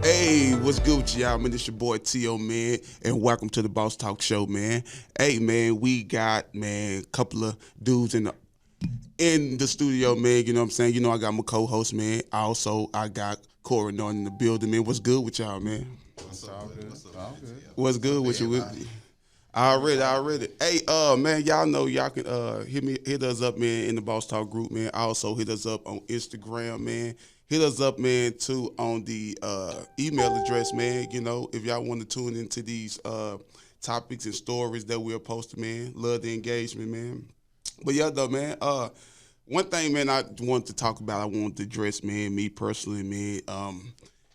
Hey, what's good with y'all, man? This your boy T.O., man, and welcome to the Boss Talk Show, man. Hey, man, we got, man, a couple of dudes in the studio, man. You know what I'm saying? You know I got my co-host, man. I got Corey Norton in the building, man. What's good with y'all, man? What's all good? All good. What's good with you? Already. Hey, man, y'all know y'all can hit us up, man, in the Boss Talk group, man. Also hit us up on Instagram, man. Hit us up, man, too, on the email address, man. You know, if y'all want to tune into these topics and stories that we're posting, man. Love the engagement, man. But yeah, though, man. One thing, man, I wanted to talk about. I wanted to address, man, me personally, man.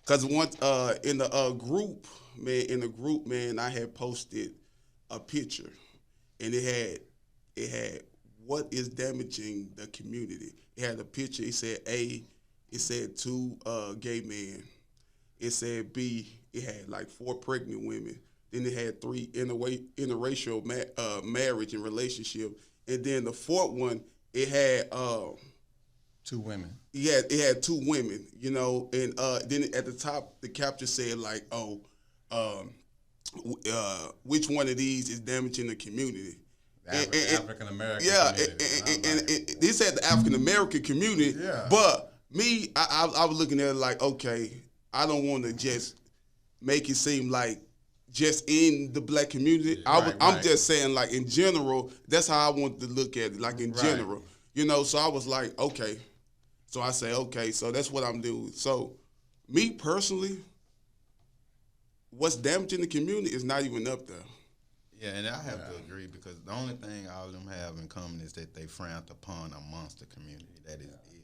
Cause once in the group, man, I had posted a picture, and it had what is damaging the community. It had a picture. It said A. It said two gay men. It said B. It had like 4 pregnant women. Then it had 3 interracial marriage and relationship. And then the 4th one, it had 2 women. Yeah, it had 2 women. You know, and then at the top, the caption said like, which one of these is damaging the community? African American. Yeah, community. and they said the African American community. Yeah. But me, I was looking at it like, okay, I don't want to just make it seem like just in the black community. I'm just saying, like, in general, that's how I want to look at it, like in general. You know, so I was like, okay. So I say, okay, so that's what I'm doing. So me personally, what's damaging the community is not even up there. Yeah, and I have to agree because the only thing all of them have in common is that they frowned upon amongst the community. That is it.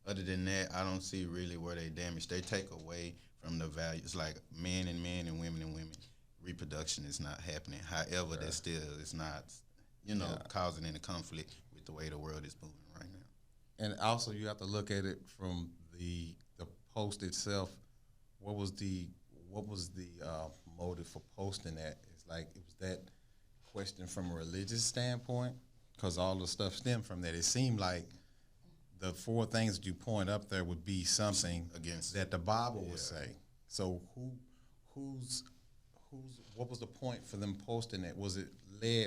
Other than that, I don't see really where they damage. They take away from the values, like men and men and women and women. Reproduction is not happening. However, that still is not, causing any conflict with the way the world is moving right now. And also, you have to look at it from the post itself. What was the motive for posting that? It's like it was that question from a religious standpoint, because all the stuff stemmed from that. It seemed like the 4 things that you point up there would be something against that the Bible would say. So what was the point for them posting that? Was it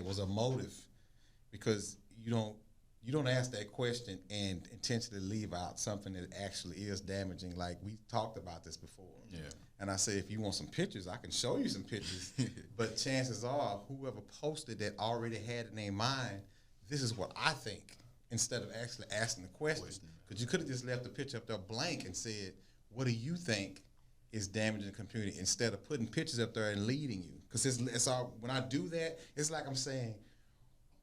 was a motive? Because you don't ask that question and intentionally leave out something that actually is damaging. Like we talked about this before. Yeah. And I say, if you want some pictures, I can show you some pictures. But chances are, whoever posted that already had in their mind, this is what I think, instead of actually asking the question. Because you could have just left the picture up there blank and said, what do you think is damaging the community, instead of putting pictures up there and leading you? Because it's all, when I do that, it's like I'm saying,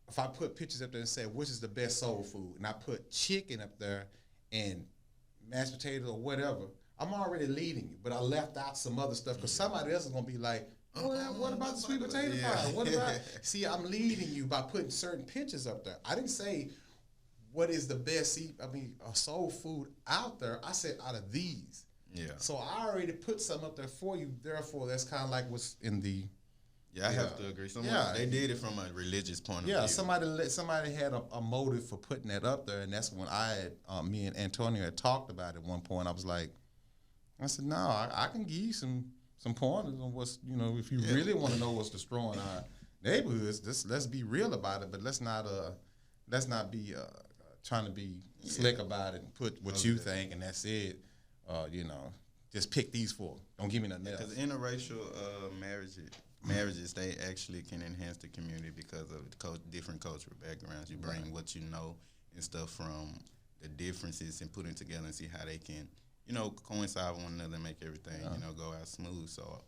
if I put pictures up there and say, which is the best soul food, and I put chicken up there and mashed potatoes or whatever, I'm already leading you, but I left out some other stuff because somebody else is going to be like, what about the sweet potato pie? What about, see, I'm leading you by putting certain pictures up there. I didn't say what is the best soul food out there. I said out of these. Yeah. So I already put some up there for you. Therefore, that's kind of like what's in the. Yeah, I have to agree. They did it from a religious point of view. Yeah, somebody had a motive for putting that up there, and that's when me and Antonio had talked about it at one point. I said, no, I can give you some pointers on what's, if you really want to know what's destroying our neighborhoods, let's be real about it, but let's not be trying to be slick about it and put what you think and that's it. Just pick these 4. Don't give me nothing else. Because interracial marriages, they actually can enhance the community because of different cultural backgrounds. You bring what you know and stuff from the differences and put it together and see how they can, coincide with one another and make everything, go out smooth. So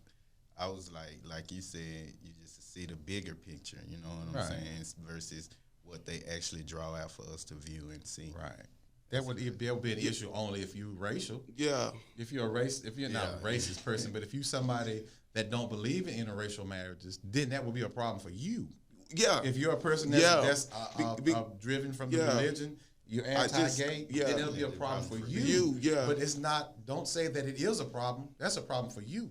I was like you said, you just see the bigger picture, you know what I'm saying, versus what they actually draw out for us to view and see. Right. There'll be an issue only if you're racial. Yeah. If you're not a racist person, but if you're somebody that don't believe in interracial marriages, then that would be a problem for you. Yeah. If you're a person that's driven from the religion, you're anti-gay, then it'll be a problem for you. Yeah. But it's not. Don't say that it is a problem. That's a problem for you.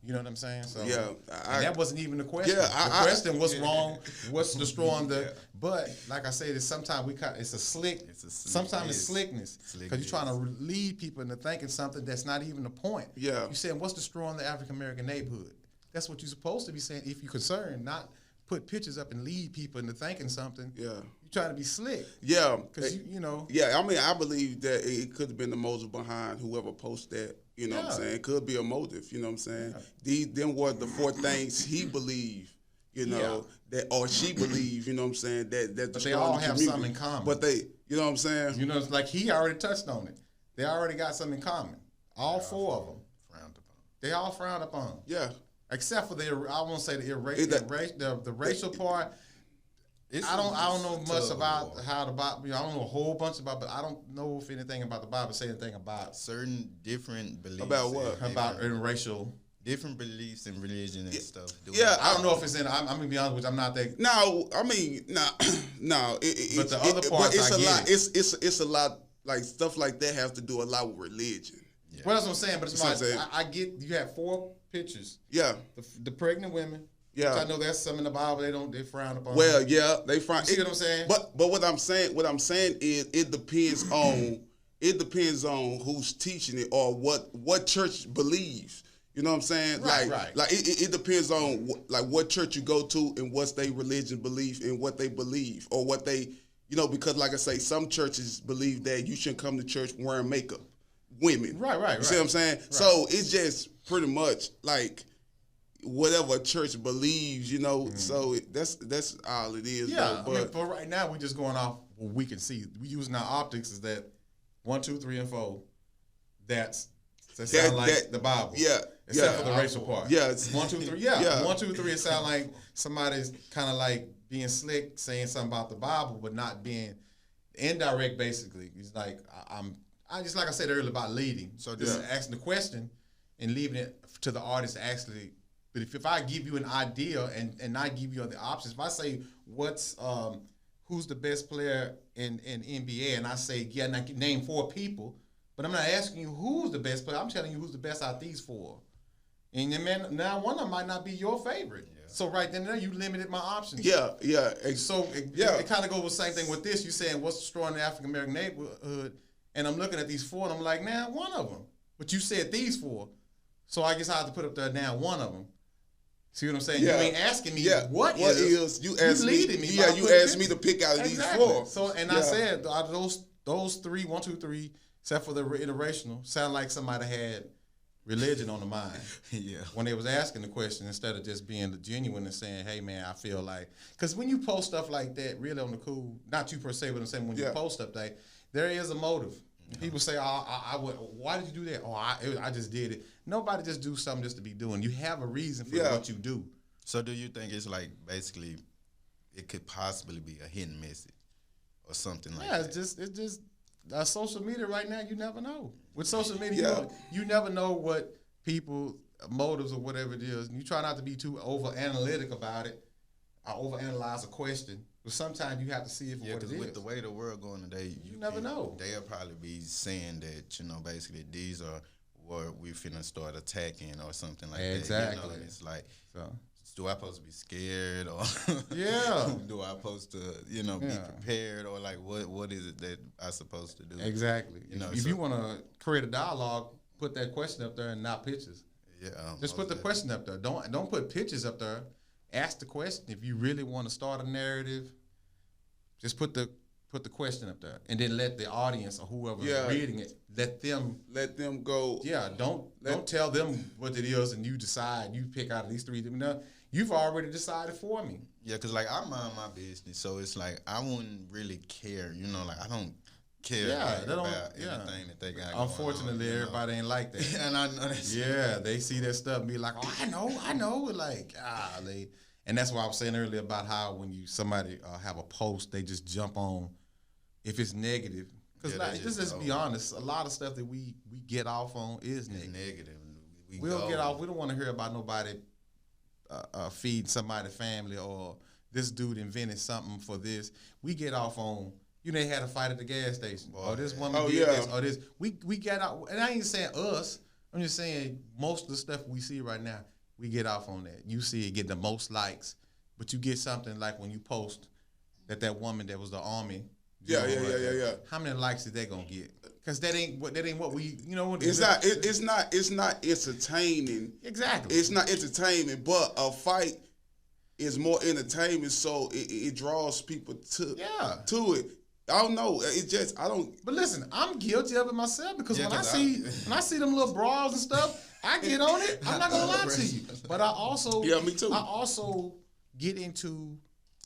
You know what I'm saying? So Yeah, and that wasn't even the question. Yeah, the question what's wrong, what's destroying the. But like I said, it's sometimes it's a slick. Sometimes it's slickness because you're trying to lead people into thinking something that's not even the point. Yeah, you're saying what's destroying the African American neighborhood. That's what you're supposed to be saying if you're concerned, not put pictures up and lead people into thinking something. Yeah, you're trying to be slick. Yeah, because you know. Yeah, I mean, I believe that it could have been the motive behind whoever posted that. You know what I'm saying? It could be a motive. You know what I'm saying? Them were the 4 things he believed. You know that, or she believed. You know what I'm saying? That but they all have something in common. But they, you know what I'm saying? You know, it's like he already touched on it. They already got something in common. All 4 of them frowned upon. They all frowned upon. Yeah. Except for I won't say the racial part. I don't know much about how the Bible. I don't know a whole bunch about, but I don't know if anything about the Bible say anything about certain different beliefs. About what? About racial. Different beliefs and religion and stuff. Yeah, I don't know if it's in. I'm gonna be honest with you. I'm not that. No, I mean, no. But the other parts, it's a lot. It's a lot. Like stuff like that has to do a lot with religion. Yeah. Well, that's what I'm saying. But it's like I get you have 4 pictures. Yeah. The pregnant women. Yeah. Which I know that's some in the Bible they frown upon. Well, yeah, they frown. You see what I'm saying? But what I'm saying is it depends on who's teaching it or what church believes. You know what I'm saying? Right. Like it depends on what church you go to and what's their religion belief and what they believe or what they, because like I say, some churches believe that you shouldn't come to church wearing makeup. Women. Right. You see what I'm saying? Right. So it's just pretty much like whatever a church believes, so that's all it is. Yeah, though, but right now we're just going off what we can see. We using our optics is that 1, 2, 3, and 4. That sound like the Bible. Yeah. Except for the racial part. Yeah. 1, 2, 3. Yeah. 1, 2, 3. It sound like somebody's kind of like being slick, saying something about the Bible, but not being indirect. Basically, it's like I just like I said earlier about leading. So just asking the question and leaving it to the artist to actually. But if I give you an idea and not give you other options, if I say who's the best player in NBA, and I say name 4 people, but I'm not asking you who's the best player. I'm telling you who's the best out of these 4. And then now one of them might not be your favorite. Yeah. So right then and there you limited my options. Yeah. So it kind of goes with the same thing with this. You saying what's destroying the African American neighborhood, and I'm looking at these 4 and I'm like, now one of them. But you said these 4, so I guess I have to put up there now one of them. See what I'm saying? Yeah. You ain't asking me what is. You asked me. Yeah, you asked me to pick out these 4. So I said out of those 3, 1, 2, 3, except for the iterational, sound like somebody had religion on the mind. Yeah. When they was asking the question instead of just being genuine and saying, "Hey man, I feel like," because when you post stuff like that, really on the cool, not you per se, but I'm saying when you post stuff like there is a motive. People say, why did you do that? Oh, I just did it. Nobody just do something just to be doing. You have a reason for what you do. So do you think it's like basically it could possibly be a hidden message or something like that? Yeah, it's just social media right now, you never know. With social media, you never know what people motives or whatever it is. And you try not to be too over analytic about it or overanalyze a question. But sometimes you have to see it for what it is. With the way the world going today, you never know. They'll probably be saying that, basically these are what we finna start attacking or something like that. Exactly. And it's like, do I supposed to be scared or do I supposed to, be prepared or like what is it that I supposed to do? Exactly. If you want to create a dialogue, put that question up there and not pictures. Yeah. Just put the question up there. Don't put pictures up there. Ask the question. If you really want to start a narrative, just put the question up there, and then let the audience or whoever's reading it let them go. Yeah, don't tell them what it is, and you decide. You pick out of these 3. No, you've already decided for me. Yeah, because like I mind my business, so it's like I wouldn't really care. I don't care about anything that they got. Unfortunately, going on, everybody ain't like that. And I know that. They see that stuff and be like, "Oh, I know," like and that's why I was saying earlier about how when somebody have a post, they just jump on if it's negative. Because let's be honest, a lot of stuff that we get off on is negative. We'll get off. We don't want to hear about nobody feeding somebody's family or this dude invented something for this. We get off on. They had a fight at the gas station. Or this woman did this. Or this. We get out, and I ain't saying us, I'm just saying, most of the stuff we see right now, we get off on that. You see it getting the most likes, but you get something like when you post that woman that was the army. Yeah. How many likes is that gonna get? Because that ain't what we, you know. It's not entertaining. Exactly. It's not entertainment, but a fight is more entertainment, so it draws people to it. I don't know. It just I don't. But listen, I'm guilty of it myself because when I see them little brawls and stuff, I get on it. I'm not gonna lie to you. But I also me too. I also get into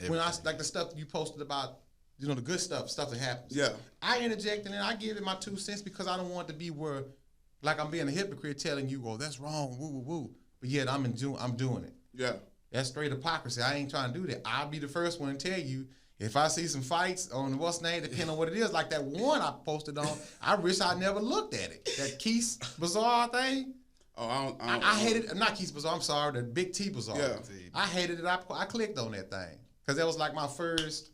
when I like the stuff you posted about, you know, the good stuff that happens. Yeah. I interject and then I give it my 2 cents because I don't want it to be where like I'm being a hypocrite telling you, oh, that's wrong, woo woo woo. But yet I'm doing it. Yeah. That's straight hypocrisy. I ain't trying to do that. I'll be the first one to tell you if I see some fights on what's name, depending on what it is, like that one I posted on, I wish I never looked at it. That Keith Bazaar thing. Oh, I hated it. Not Keith Bazaar. I'm sorry, the Big T Bazaar. Yeah. I hated it. I clicked on that thing because that was like my first.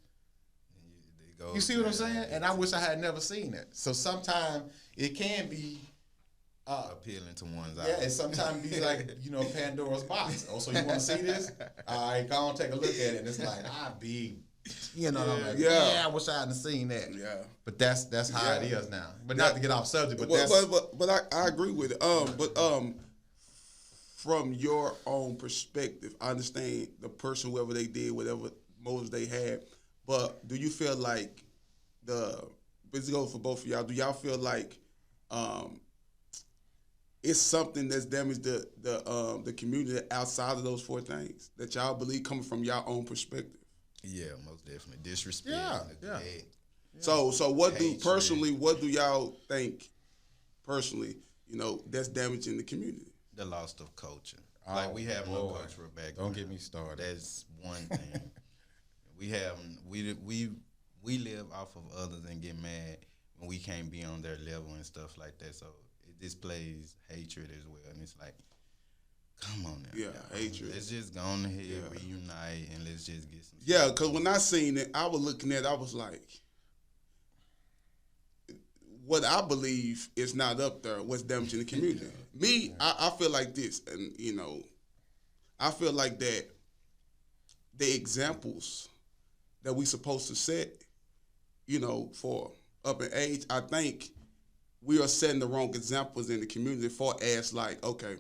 You see what I'm saying? And I wish I had never seen it. So sometimes it can be appealing to one's eyes. yeah, and sometimes be like, you know, Pandora's box. Oh, so you want to see this? All right, go on, take a look at it. And it's like, you know, I'm like, I wish I hadn't seen that. Yeah. But that's how it is now. But not to get off subject, but I agree with it. But from your own perspective, I understand the person, whoever they did, whatever motives they had. But do you feel like this goes for both of y'all? Do y'all feel like it's something that's damaged the community outside of those 4 things that y'all believe coming from y'all own perspective? Yeah, most definitely. Disrespect. Yeah. So what do y'all think personally, you know, that's damaging the community? The loss of culture. Like we have no cultural background. Don't get me started. That's one thing. we live off of others and get mad when we can't be on their level and stuff like that. So it displays hatred as well. And it's like, come on now. Yeah, hatred. Let's just go on ahead, reunite, and let's just get some. Yeah, because when I seen it, I was looking at it, I was like, what I believe is not up there, what's damaging the community. Me, I feel like this, and, you know, I feel like that the examples that we supposed to set, you know, for up in age, I think we are setting the wrong examples in the community for as like, okay,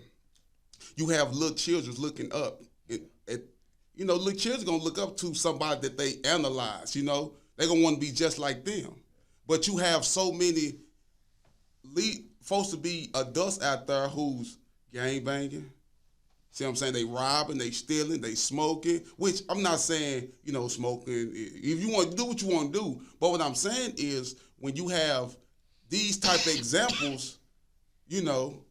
you have little children looking up. You know, little children going to look up to somebody that they analyze, you know. They're going to want to be just like them. But you have so many folks to be adults out there who's gang banging. See what I'm saying? They robbing, they stealing, they smoking, which I'm not saying, you know, smoking. If you want to do what you want to do. But what I'm saying is when you have these type of examples, you know,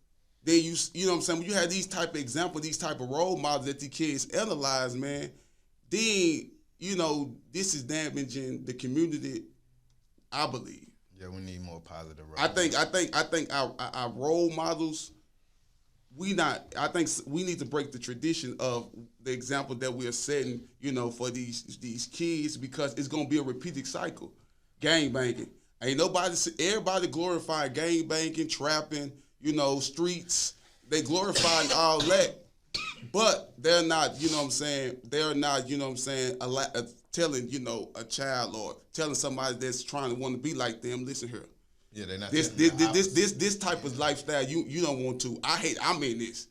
then you know what I'm saying? When you have these type of examples, these type of role models that the kids analyze, man, then, you know, this is damaging the community, I believe. Yeah, we need more positive role I think our role models, I think we need to break the tradition of the example that we are setting, you know, for these kids, because it's gonna be a repeated cycle. Gang banging. Everybody glorifying gang banging, trapping, you know, streets. They glorifying all that. But they're not, you know what I'm saying, telling, you know, a child or telling somebody that's trying to want to be like them, listen here. Yeah, they're not. This type of lifestyle you don't want to. I'm in this.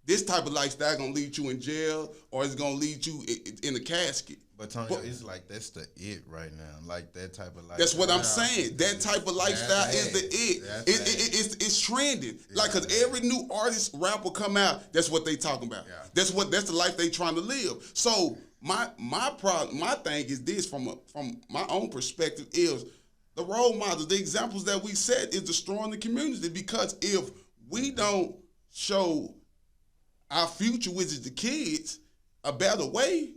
This type of lifestyle gonna lead you in jail, or it's gonna lead you in a casket. But Tony, it's like that's the it right now. Like that type of lifestyle. That's what I'm saying. That type of lifestyle is the it. It's trending. Like, cause every new artist, rapper come out, that's what they talking about. Yeah. That's the life they trying to live. So my thing is this, from my own perspective, is the role models, the examples that we set is destroying the community, because if we don't show our future, which is the kids, a better way,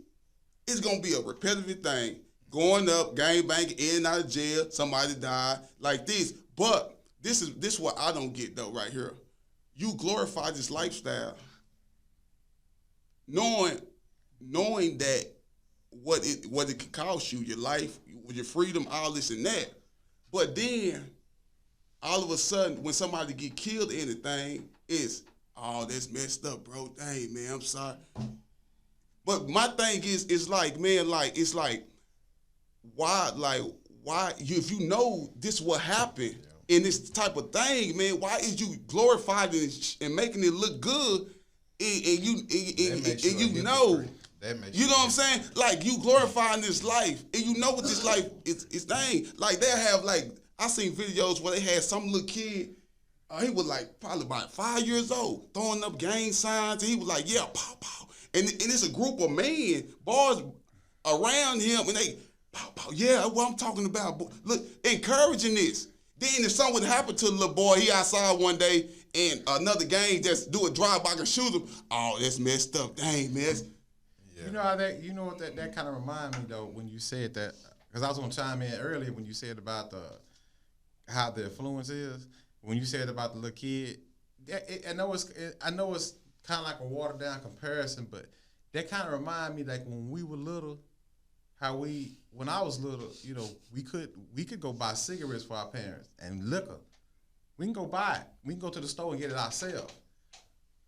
it's gonna be a repetitive thing. Going up, gang banging, in and out of jail, somebody died, like this. But this is what I don't get though right here. You glorify this lifestyle, knowing that what it can cost you, your life, your freedom, all this and that. But then all of a sudden, when somebody get killed or anything, it's, oh, that's messed up, bro. Dang, man, I'm sorry. But my thing is, it's like, man, like, it's like, why, if you know this will happen in this type of thing, man, why is you glorifying it and making it look good, and you know, you know what I'm saying? Like, you glorifying this life, and you know what this life is thing. Like, they have, like, I seen videos where they had some little kid, he was like probably about 5 years old, throwing up gang signs, and he was like, yeah, pow, pow. And it's a group of men, boys around him, and they, pow, pow, yeah, what I'm talking about. Look, encouraging this. Then if something happened to the little boy, he outside one day, and another gang just do a drive-by and shoot him, oh, that's messed up. Dang, man. Yeah. You know how that kind of remind me, though, when you said that, because I was going to chime in earlier when you said about how the influence is. When you said about the little kid, I know it's kind of like a watered down comparison, but that kind of remind me like when we were little, when I was little, you know, we could go buy cigarettes for our parents and liquor. We can go buy it. We can go to the store and get it ourselves.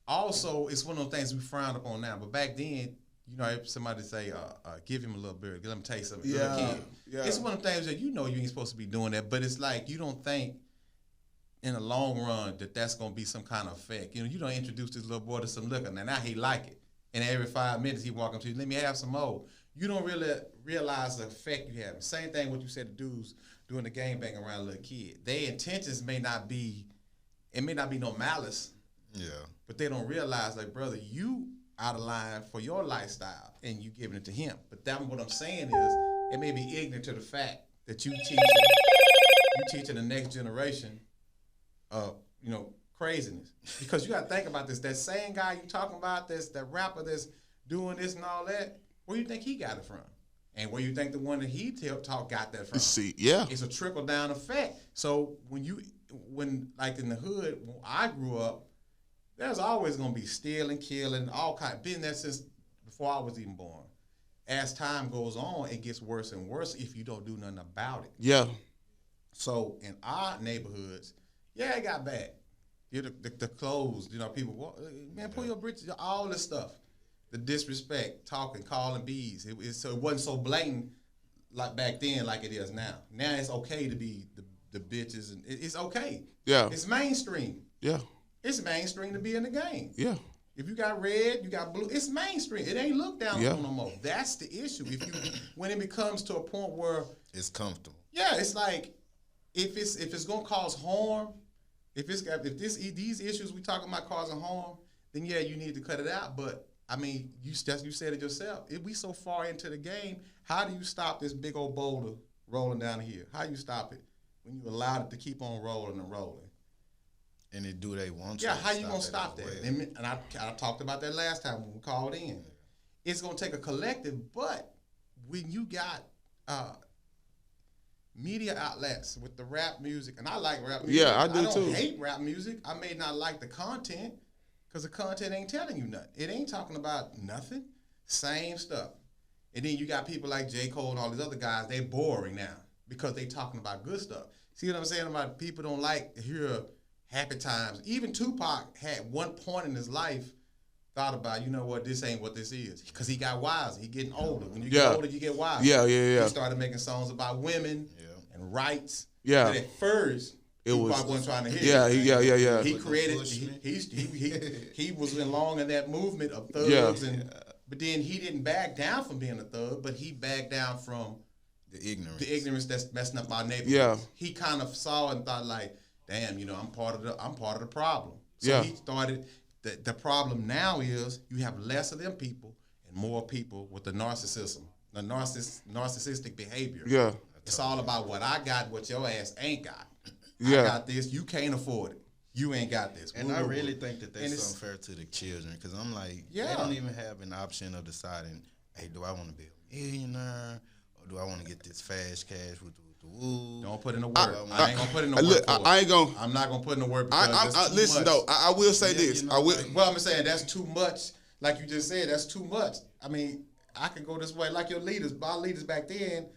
Also, it's one of those things we frown upon now, but back then, you know, if somebody say, give him a little beer, let him taste something. Yeah. It's one of the things that you know you ain't supposed to be doing that, but it's like you don't think in the long run that's going to be some kind of effect. You know, you don't introduce this little boy to some liquor, now he like it. And every 5 minutes he walk up to you, let me have some more. You don't really realize the effect you have. Same thing what you said to dudes doing the gangbang around a little kid. Their intentions may not be no malice. Yeah. But they don't realize, like, brother, you out of line for your lifestyle and you giving it to him. But that what I'm saying is it may be ignorant to the fact that you teaching the next generation you know, craziness. Because you got to think about this. That same guy you talking about, that rapper that's doing this and all that, where you think he got it from? And where you think the one that he got that from? See, yeah. It's a trickle-down effect. So when like in the hood, when I grew up, there's always going to be stealing, killing, all kind. Been there since before I was even born. As time goes on, it gets worse and worse if you don't do nothing about it. Yeah. So in our neighborhoods, yeah, it got bad. You know, the clothes, you know, people, man, pull your britches, all this stuff. The disrespect, talking, calling bees. So it wasn't so blatant like back then like it is now. Now it's okay to be the bitches, and it's okay. Yeah. It's mainstream. Yeah. It's mainstream to be in the game. Yeah. If you got red, you got blue, it's mainstream. It ain't looked down on no more. That's the issue. When it becomes to a point where it's comfortable. Yeah, it's like if it's gonna cause harm, if these issues we talking about causing harm, then yeah, you need to cut it out. But I mean, you said it yourself. If we so far into the game, how do you stop this big old boulder rolling down here? How do you stop it when you allowed it to keep on rolling and rolling? And they do they want to. Yeah, how you gonna stop that? Well. And I talked about that last time when we called in. It's gonna take a collective, but when you got media outlets with the rap music, and I like rap music. Yeah, I do don't too. hate rap music. I may not like the content because the content ain't telling you nothing. It ain't talking about nothing. Same stuff. And then you got people like J. Cole and all these other guys. They boring now because they talking about good stuff. See what I'm saying about people don't like to hear happy times. Even Tupac had one point in his life thought about, you know what, this ain't what this is. Because he got wiser. He getting older. When you get older, you get wiser. Yeah. He started making songs about women and rights. Yeah. But at first, Tupac wasn't trying to hear it. Yeah. He created, he was along in that movement of thugs. But then he didn't back down from being a thug, but he backed down from the ignorance that's messing up our neighborhood. Yeah. He kind of saw and thought like, damn, you know, I'm part of the problem. So he started. The problem now is you have less of them people and more people with the narcissistic behavior. Yeah. It's all about what I got, what your ass ain't got. Yeah. I got this. You can't afford it. You ain't got this. And I really think that that's unfair to the children because I'm like, they don't even have an option of deciding, hey, do I want to be a millionaire or do I want to get this fast cash with the woo? Don't put in the work. I ain't gonna put in the work. I'm not gonna put in the work because that's too listen much. though. I will say this. You know, I will. Well, I'm saying that's too much. Like you just said, that's too much. I mean, I could go this way. Like your leaders, our leaders back then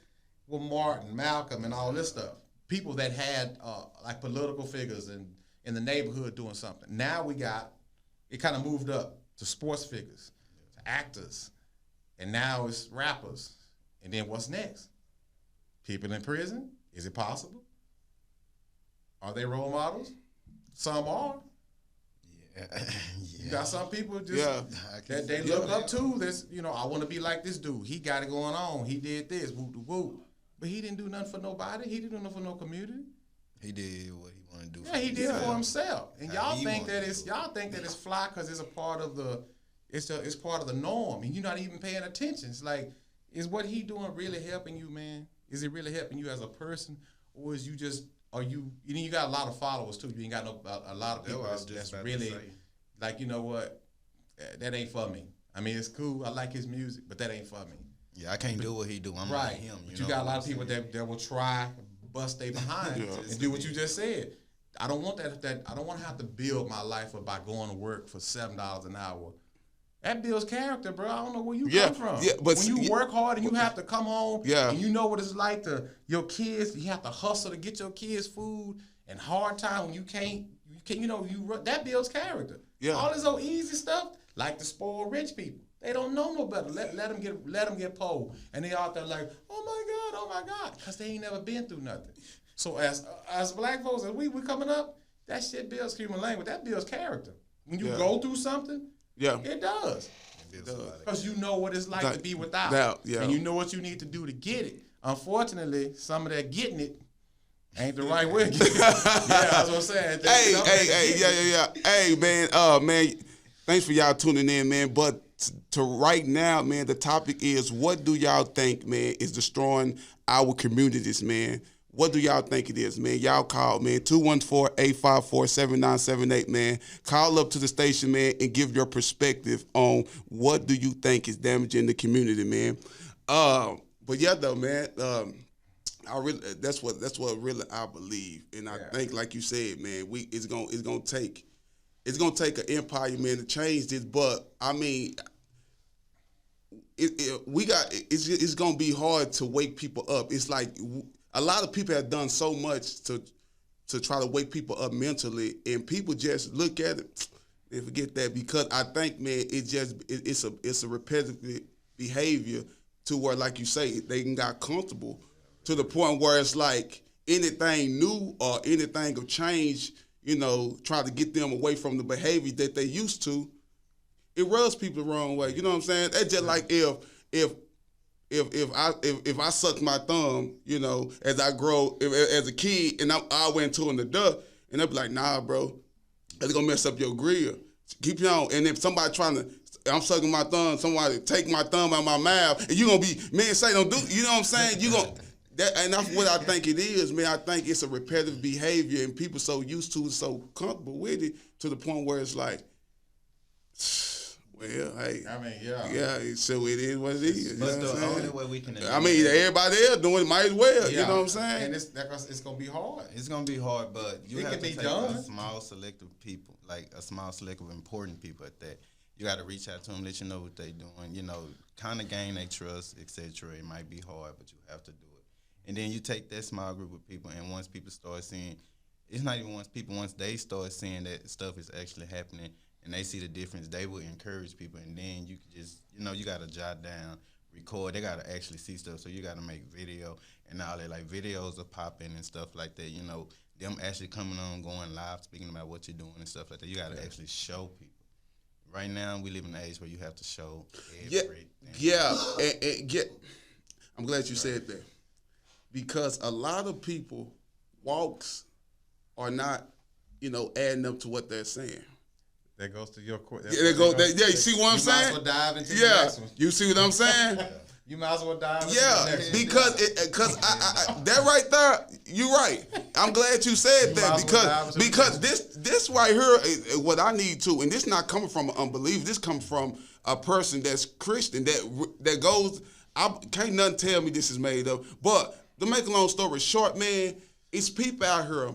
were Martin, Malcolm, and all this stuff. people that had like political figures in the neighborhood doing something. Now it kind of moved up to sports figures, to actors, and now it's rappers. And then what's next? People in prison? Is it possible? Are they role models? Some are. Yeah. You got some people just Yeah. that they look up to. This, I want to be like this dude. He got it going on. He did this. Whoop, whoop, whoop. But he didn't do nothing for nobody. He didn't do nothing for no community. He did what he wanted to do. Yeah, he did it for himself. And How y'all he think wanted that to do it's fly because it's a part of it's part of the norm, and you're not even paying attention. It's like, is what he doing really helping you, man? Is it really helping you as a person, or is you just you got a lot of followers too. You ain't got a lot of people that's really like, you know what, that ain't for me. I mean, it's cool. I like his music, but that ain't for me. Yeah, I can't do what he do. I'm Right. like him. But you got a lot of people that will try, bust they behind, and do what you just said. I don't want that. I don't want to have to build my life up by going to work for $7 an hour. That builds character, bro. I don't know where you come from. Yeah, but when you work hard and you have to come home, Yeah. and you know what it's like your kids. You have to hustle to get your kids food and hard time when you can't. That builds character. Yeah. All this old easy stuff, like the spoiled rich people. They don't know no better. Let them get poor, and they out there like, oh my God, because they ain't never been through nothing. So as black folks, as we coming up, that shit builds human language. That builds character. When you go through something, it does. Because you know what it's like to be without, and you know what you need to do to get it. Unfortunately, some of that getting it ain't the right way. Yeah, that's what I'm saying. Hey, man, thanks for y'all tuning in, man. But to right now, man, the topic is, what do y'all think, man, is destroying our communities, man? What do y'all think it is, man? Y'all call, man, 214-854-7978, man. Call up to the station, man, and give your perspective on what do you think is damaging the community, man. But yeah, though, man, that's what really I believe, and I think, like you said, man, it's gonna take an empire, man, to change this. But I mean, it's gonna be hard to wake people up. It's like a lot of people have done so much to try to wake people up mentally, and people just look at it and forget that, because I think, man, it's a repetitive behavior to where, like you say, they got comfortable to the point where it's like anything new or anything of change, try to get them away from the behavior that they used to, it rubs people the wrong way. You know what I'm saying? That's just like if I suck my thumb, as I grow as a kid, and I went to an adult, and they'll be like, nah, bro, it's gonna mess up your grill. Keep you on. And if somebody I'm sucking my thumb, somebody take my thumb out of my mouth, and you gonna be, man, say don't do, you know what I'm saying? You gonna. And that's what I think it is, man. I think it's a repetitive behavior, and people so used to it, so comfortable with it, to the point where it's like, well, hey. I mean, yeah. Yeah, so it is what it is. But the only way we can. I mean, everybody else doing it, might as well. You know what I'm saying? And it's going to be hard. It's going to be hard, but you have to take done. a small selective people, like a small selective important people at that. You got to reach out to them, let you know what they're doing, kind of gain their trust, etc. It might be hard, but you have to do it. And then you take that small group of people, and once people start seeing, it's not even once they start seeing that stuff is actually happening, and they see the difference, they will encourage people. And then you can just, you got to jot down, record. They got to actually see stuff, so you got to make video and all that. Like, videos are popping and stuff like that, them actually coming on, going live, speaking about what you're doing and stuff like that. You got to actually show people. Right now, we live in an age where you have to show everything. Yeah. I'm glad you said that. Because a lot of people walks are not, adding up to what they're saying. That goes to your court. You see what I'm saying? You might as well dive into the next one. You see what I'm saying? You might as well dive into the next one. Because that right there, you're right. I'm glad you said that, because this right here is what I need to, and this not coming from an unbeliever. This comes from a person that's Christian that goes. Can't nothing tell me this is made up. But to make a long story short, man, it's people out here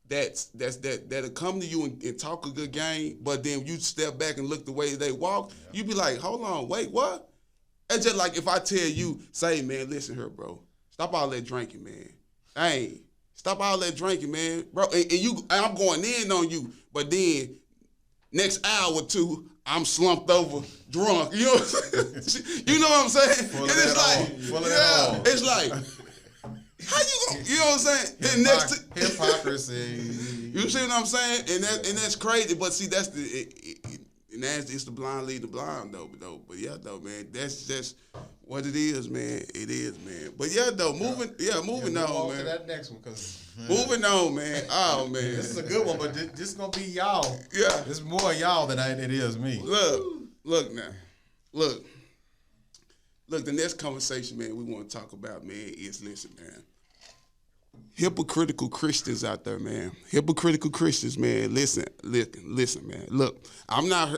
that'll come to you and talk a good game, but then you step back and look the way they walk, you be like, hold on, wait, what? It's just like if I tell you, say, man, listen here, bro, stop all that drinking, man. Hey, Stop all that drinking, man, bro. And I'm going in on you, but then next hour or two, I'm slumped over, drunk. You know what I'm saying? You know what I'm saying? And it's like, yeah, it's like, how you gonna, you know what I'm saying? Then Hypocrisy. you see what I'm saying? And that's crazy. But see, that's it's the blind lead the blind though. But yeah, though, man, that's just what it is, man. It is, man. But yeah, though, moving on, man. To that next one, cause moving on, man. Oh man, this is a good one, but this gonna be y'all. Yeah, it's more y'all than it is me. Look now, look. The next conversation, man, we want to talk about, man, is listen, man. Hypocritical Christians out there, man. Hypocritical Christians, man. Listen, man. Look, I'm not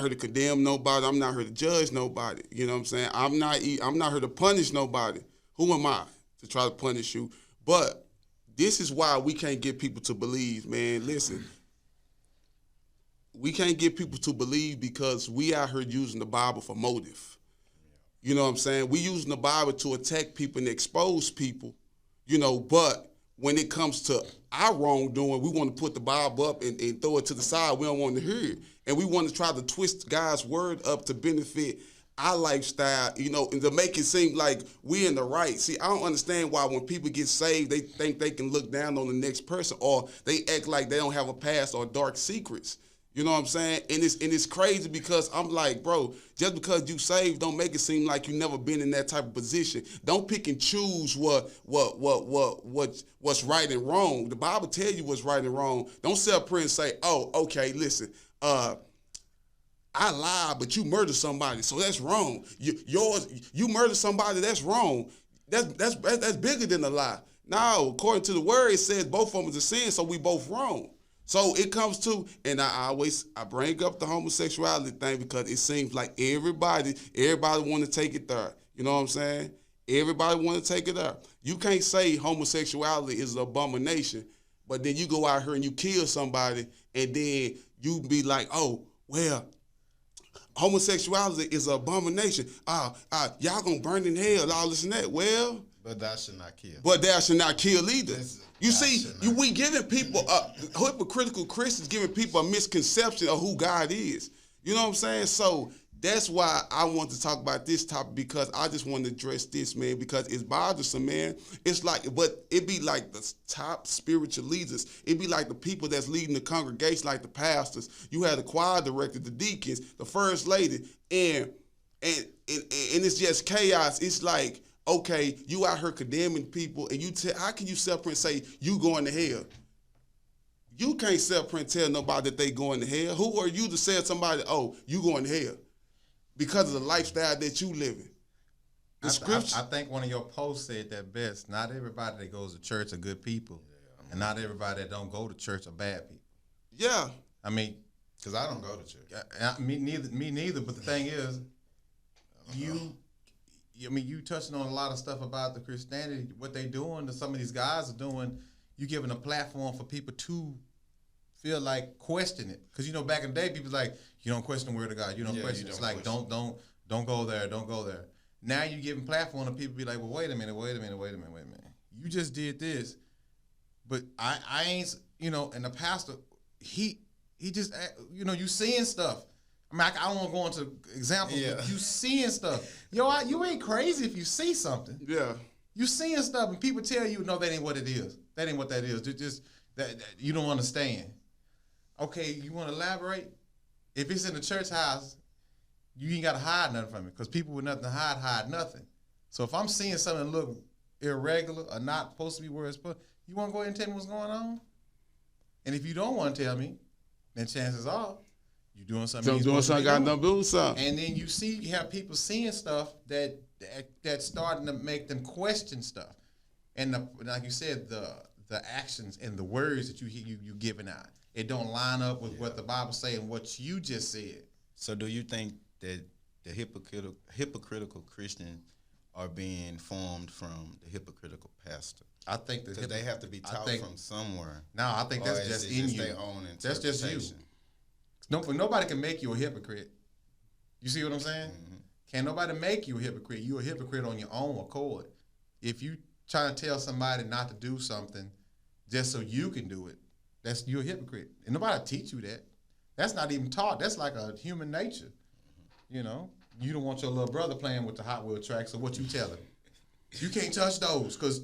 here to condemn nobody. I'm not here to judge nobody. You know what I'm saying? I'm not here to punish nobody. Who am I to try to punish you? But this is why we can't get people to believe, man. Listen, we can't get people to believe because we out here using the Bible for motive. You know what I'm saying? We using the Bible to attack people and expose people. You know, but when it comes to our wrongdoing, we want to put the Bible up and throw it to the side. We don't want to hear it. And we want to try to twist God's word up to benefit our lifestyle, you know, and to make it seem like we're in the right. See, I don't understand why when people get saved, they think they can look down on the next person or they act like they don't have a past or dark secrets. You know what I'm saying? And it's crazy because I'm like, bro, just because you saved don't make it seem like you never been in that type of position. Don't pick and choose what's right and wrong. The Bible tell you what's right and wrong. Don't sit up here and say, oh, okay, listen, I lied, but you murdered somebody, so that's wrong. You murdered somebody, that's wrong. That's bigger than a lie. No, according to the word, it says both of them is a sin, so we both wrong. So it comes to, and I bring up the homosexuality thing because it seems like everybody want to take it there. You know what I'm saying? Everybody want to take it there. You can't say homosexuality is an abomination, but then you go out here and you kill somebody, and then you be like, oh, well, homosexuality is an abomination. Y'all gonna burn in hell, all this and that. Well, but thou shalt not kill. But thou shalt not kill either. You see, we giving people, hypocritical Christians giving people a misconception of who God is. You know what I'm saying? So that's why I want to talk about this topic, because I just want to address this, man, because it's bothersome, man. It's like, but it be like the top spiritual leaders. It be like the people that's leading the congregation, like the pastors. You had the choir director, the deacons, the first lady, and it's just chaos. It's like, okay, you out here condemning people, and how can you sit up and say you going to hell? You can't sit up and tell nobody that they going to hell. Who are you to say to somebody, oh, you going to hell? Because of the lifestyle that you living. The scripture. I think one of your posts said that best. Not everybody that goes to church are good people, and not everybody that don't go to church are bad people. Yeah. I mean, because I don't go to church. Me neither. But the thing is, you touching on a lot of stuff about the Christianity, what they doing, that some of these guys are doing. You giving a platform for people to feel like question it, because back in the day, people was like, you don't question the word of God, you don't question. It's like don't go there, don't go there. Now you giving platform and people be like, well, wait a minute. You just did this, but I ain't, and the pastor, he just, you seeing stuff. I mean, I don't want to go into examples, but you seeing stuff. You ain't crazy if you see something. Yeah. You seeing stuff and people tell you, no, that ain't what it is. That ain't what that is. Just that you don't understand. Okay, you want to elaborate? If it's in the church house, you ain't got to hide nothing from it, because people with nothing to hide nothing. So if I'm seeing something look irregular or not supposed to be where it's supposed, you want to go ahead and tell me what's going on? And if you don't want to tell me, then chances are you're doing something. So doing something got nothing to do with something. And then you have people seeing stuff that's starting to make them question stuff. And like you said, the actions and the words that you giving out, it don't line up with what the Bible say and what you just said. So do you think that the hypocritical Christians are being formed from the hypocritical pastor? I think because they have to be taught from somewhere. No, I think that's just in you. Their own that's just you. Nobody can make you a hypocrite. You see what I'm saying? Mm-hmm. Can't nobody make you a hypocrite. You're a hypocrite on your own accord. If you trying to tell somebody not to do something just so you can do it, you're a hypocrite. And nobody teach you that. That's not even taught. That's like a human nature. You know, you don't want your little brother playing with the Hot Wheel track, so what you tell him? You can't touch those because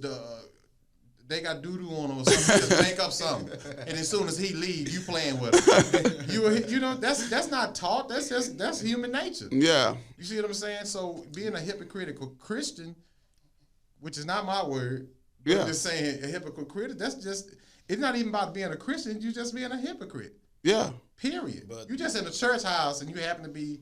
they got doo-doo on them or something. Just make up something. And as soon as he leave, you playing with him. You know, that's not taught. That's human nature. Yeah. You see what I'm saying? So being a hypocritical Christian, which is not my word, but Yeah. I'm just saying a hypocrite, it's not even about being a Christian, you just being a hypocrite. Yeah. Period. You just in a church house and you happen to be.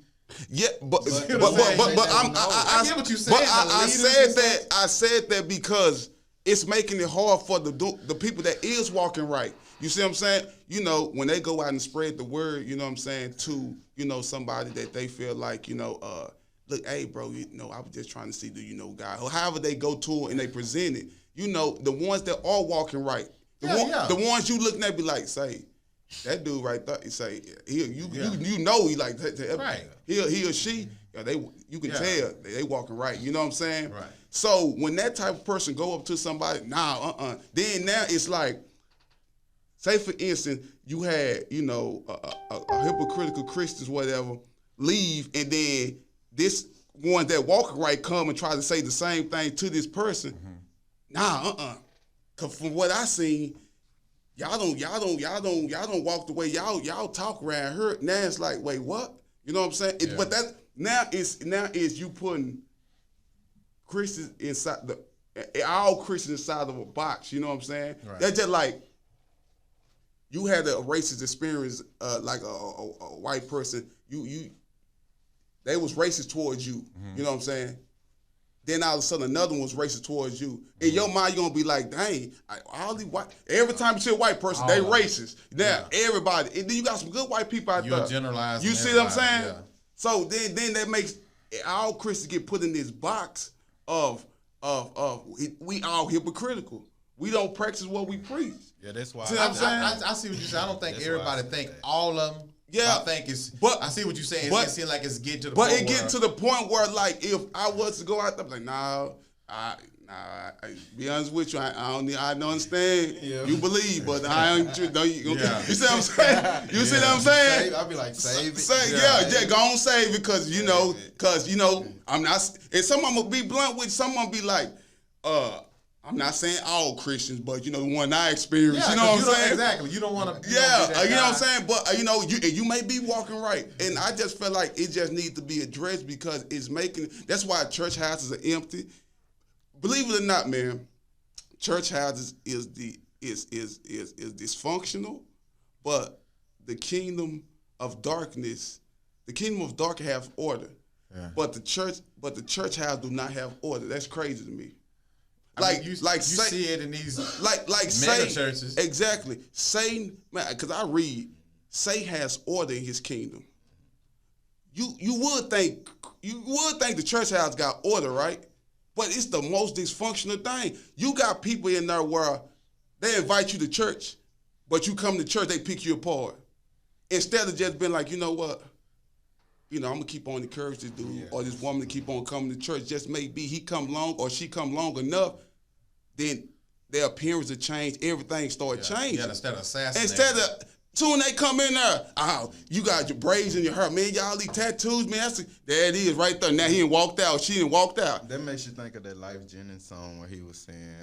Yeah, but I I get what you're saying. But I the said leaders and that stuff. I said that because it's making it hard for the people that is walking right. You see what I'm saying? You know, when they go out and spread the word, you know what I'm saying, to, you know, somebody that they feel like, you know, look, hey, bro, you know, I was just trying to see, do you know God? Or however they go to it and they present it. You know, the ones that are walking right, the ones you looking at be like, say, that dude right there, he say, you know he like, Right. he or she, you can tell they walking right. You know what I'm saying? Right. So when that type of person go up to somebody, then now it's like, say for instance, you had, you know, a hypocritical Christians, whatever, leave, and then this one that walking right come and try to say the same thing to this person. Cause from what I seen, y'all don't walk the way y'all talk around here. Now it's like, wait, what? You know what I'm saying? But that now is you putting Christians inside all Christians inside of a box. You know what I'm saying? Right. That's just like you had a racist experience, like a white person. They was racist towards you. You know what I'm saying? Then all of a sudden another one was racist towards you. In your mind, you're gonna be like, dang, all these white. Every time you see a white person, they racist. Now everybody, and then you got some good white people out there. You're generalizing. You see what I'm everybody, saying? yeah. So then that makes all Christians get put in this box of we all hypocritical. We don't practice what we preach. Yeah, that's why. See what I'm saying? I see what you're saying. I don't think That's everybody why I think said that. all of them. Yeah. I think it's. But- I see what you're saying. but- It seems like it's getting to the But point it where, get to the point where, like, if I was to go out there, I'm like, I be honest with you, I don't understand. Yeah. You believe, but I ain't. You see what I'm saying? You see what I'm Save, saying? I'll be like, save it. Go on, save it, because you know, I'm not. And someone will be blunt with. Someone be like, I'm not saying all Christians, but you know, the one I experienced. yeah, You know what I'm saying? Exactly. You don't want to. Yeah, you know what I'm saying? But, you know, you may be walking right. And I just feel like it just needs to be addressed because it's making, that's why church houses are empty. Believe it or not, man, church houses is dysfunctional, but the kingdom of darkness have order. Yeah. But the church house do not have order. That's crazy to me. You see it in these mega Satan, churches. Exactly. Satan, man, because I read, Satan has order in his kingdom. You would think the church house got order, right? But it's the most dysfunctional thing. You got people in there where they invite you to church, but you come to church, they pick you apart. Instead of just being like, you know what? You know, I'm gonna keep on encouraging this dude or this woman to keep on coming to church. Just maybe he come long or she come long enough, then their appearance will change. Everything start changing. Yeah, instead of assassinating. Instead of soon they come in there, you got your braids in your hair, man. Y'all these tattoos, man. There it is, right there. Now he done walked out. She done walked out. That makes you think of that Life Jennings song where he was saying,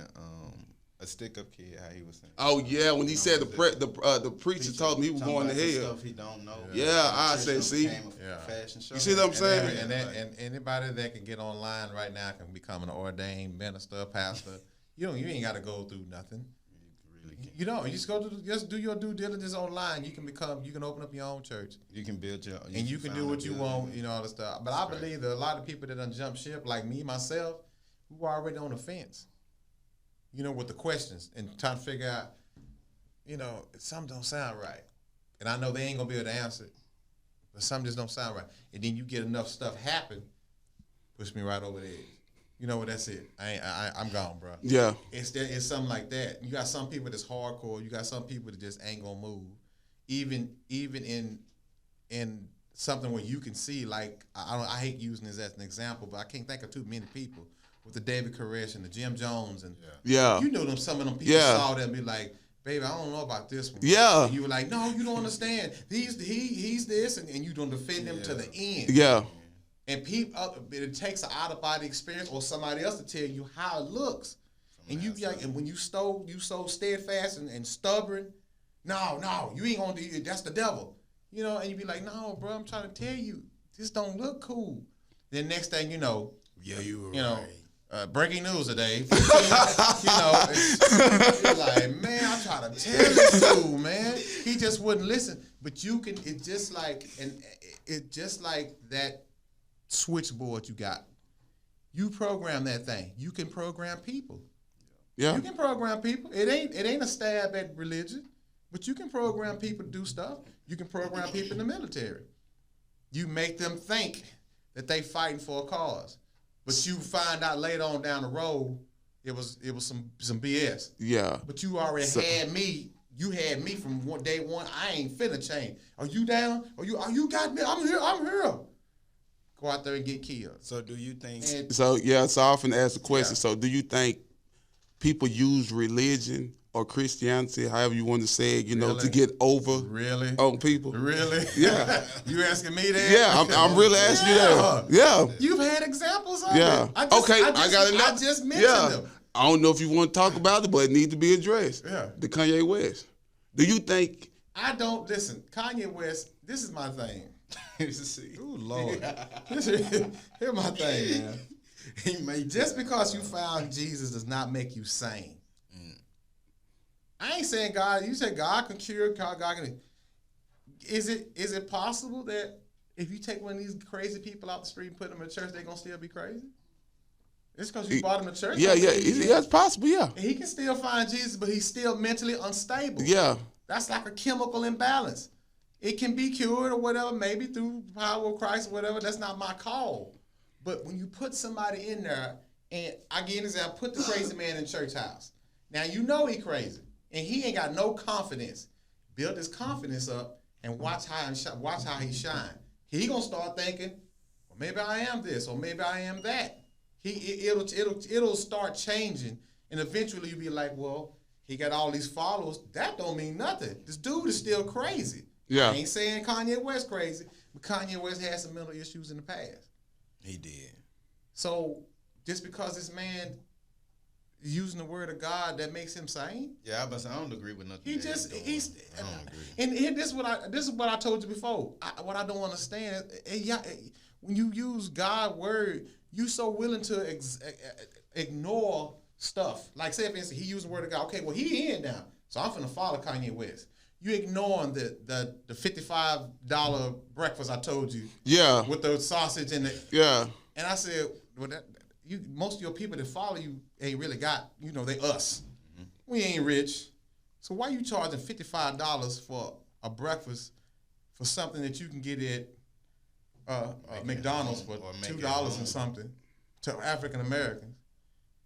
a stick-up kid, how he was saying. Oh yeah, when he said the preacher told him he was going to hell. Stuff he don't know. Yeah, I said, see. Fashion show. You see what I'm saying? And anybody that can get online right now can become an ordained minister, pastor. You ain't got to go through nothing. You don't. You just do your due diligence online. You can open up your own church. You can build your and you can do what you want. You know, all the stuff. But I believe that a lot of people that done jump ship, like me myself, who are already on the fence. You know, with the questions and trying to figure out, you know, something don't sound right. And I know they ain't going to be able to answer it. But something just don't sound right. And then you get enough stuff happen, push me right over the edge. You know what? That's it. I'm gone, bro. Yeah. It's something like that. You got some people that's hardcore. You got some people that just ain't going to move. Even in something where you can see, like, I hate using this as an example, but I can't think of too many people with the David Koresh and the Jim Jones and Yeah. you know them. Some of them people Yeah. saw that and be like, "Baby, I don't know about this one." Yeah. And you were like, "No, you don't understand. He's this," and you don't defend him to the end. Yeah. And people, it takes an out of body experience or somebody else to tell you how it looks. And you be like, and when you so steadfast and stubborn, no, you ain't gonna do it. That's the devil, you know. And you be like, "No, bro, I'm trying to tell you, this don't look cool." Then next thing you know, you know, breaking news today. You know, you're like, "Man, I'm trying to tell this dude, man, he just wouldn't listen." But you can. It's just like that switchboard you got. You program that thing. You can program people. Yeah. You can program people. It ain't a stab at religion, but you can program people to do stuff. You can program people in the military. You make them think that they fighting for a cause, but you find out later on down the road it was some BS. Yeah. But you already had me. You had me from day one. I ain't finna change. Are you down? Are you got me? I'm here. Go out there and get killed. So do you think? So I often ask the question. Yeah. So do you think people use religion or Christianity, however you want to say it, really? To get over on people? Really? Yeah. You asking me that? Yeah, I'm really asking you that. Yeah. You've had examples of it. I got enough. I just mentioned them. I don't know if you want to talk about it, but it needs to be addressed. Yeah. The Kanye West. Do you think? I don't listen. Kanye West. This is my thing. Ooh, Lord. Here's my thing, man. Just because you found Jesus does not make you sane. I ain't saying God. You say God can cure. God can. Is it possible that if you take one of these crazy people out the street and put them in church, they're gonna still be crazy? It's because you brought him to church. Yeah, it's possible. Yeah. And he can still find Jesus, but he's still mentally unstable. Yeah. That's like a chemical imbalance. It can be cured or whatever, maybe through the power of Christ or whatever. That's not my call. But when you put somebody in there, and I give you an example, put the crazy man in church house. Now you know he crazy, and he ain't got no confidence. Build his confidence up and watch how he shine. He gonna start thinking, well, maybe I am this, or maybe I am that. It'll start changing, and eventually you'll be like, well, he got all these followers. That don't mean nothing. This dude is still crazy. Yeah. I ain't saying Kanye West crazy, but Kanye West had some mental issues in the past. He did. So just because this man is using the word of God, that makes him sane? Yeah, but I don't agree with nothing. I don't agree. And this is what I told you before. What I don't understand is, when you use God's word, you so willing to ignore stuff. Like, say, for instance, he used the word of God. Okay, well, he in now, so I'm finna follow Kanye West. You ignoring the $55 breakfast I told you. Yeah. With the sausage and the. Yeah. And I said, well, most of your people that follow you ain't really got, they us. Mm-hmm. We ain't rich. So why you charging $55 for a breakfast for something that you can get at McDonald's for $2 and something to African Americans?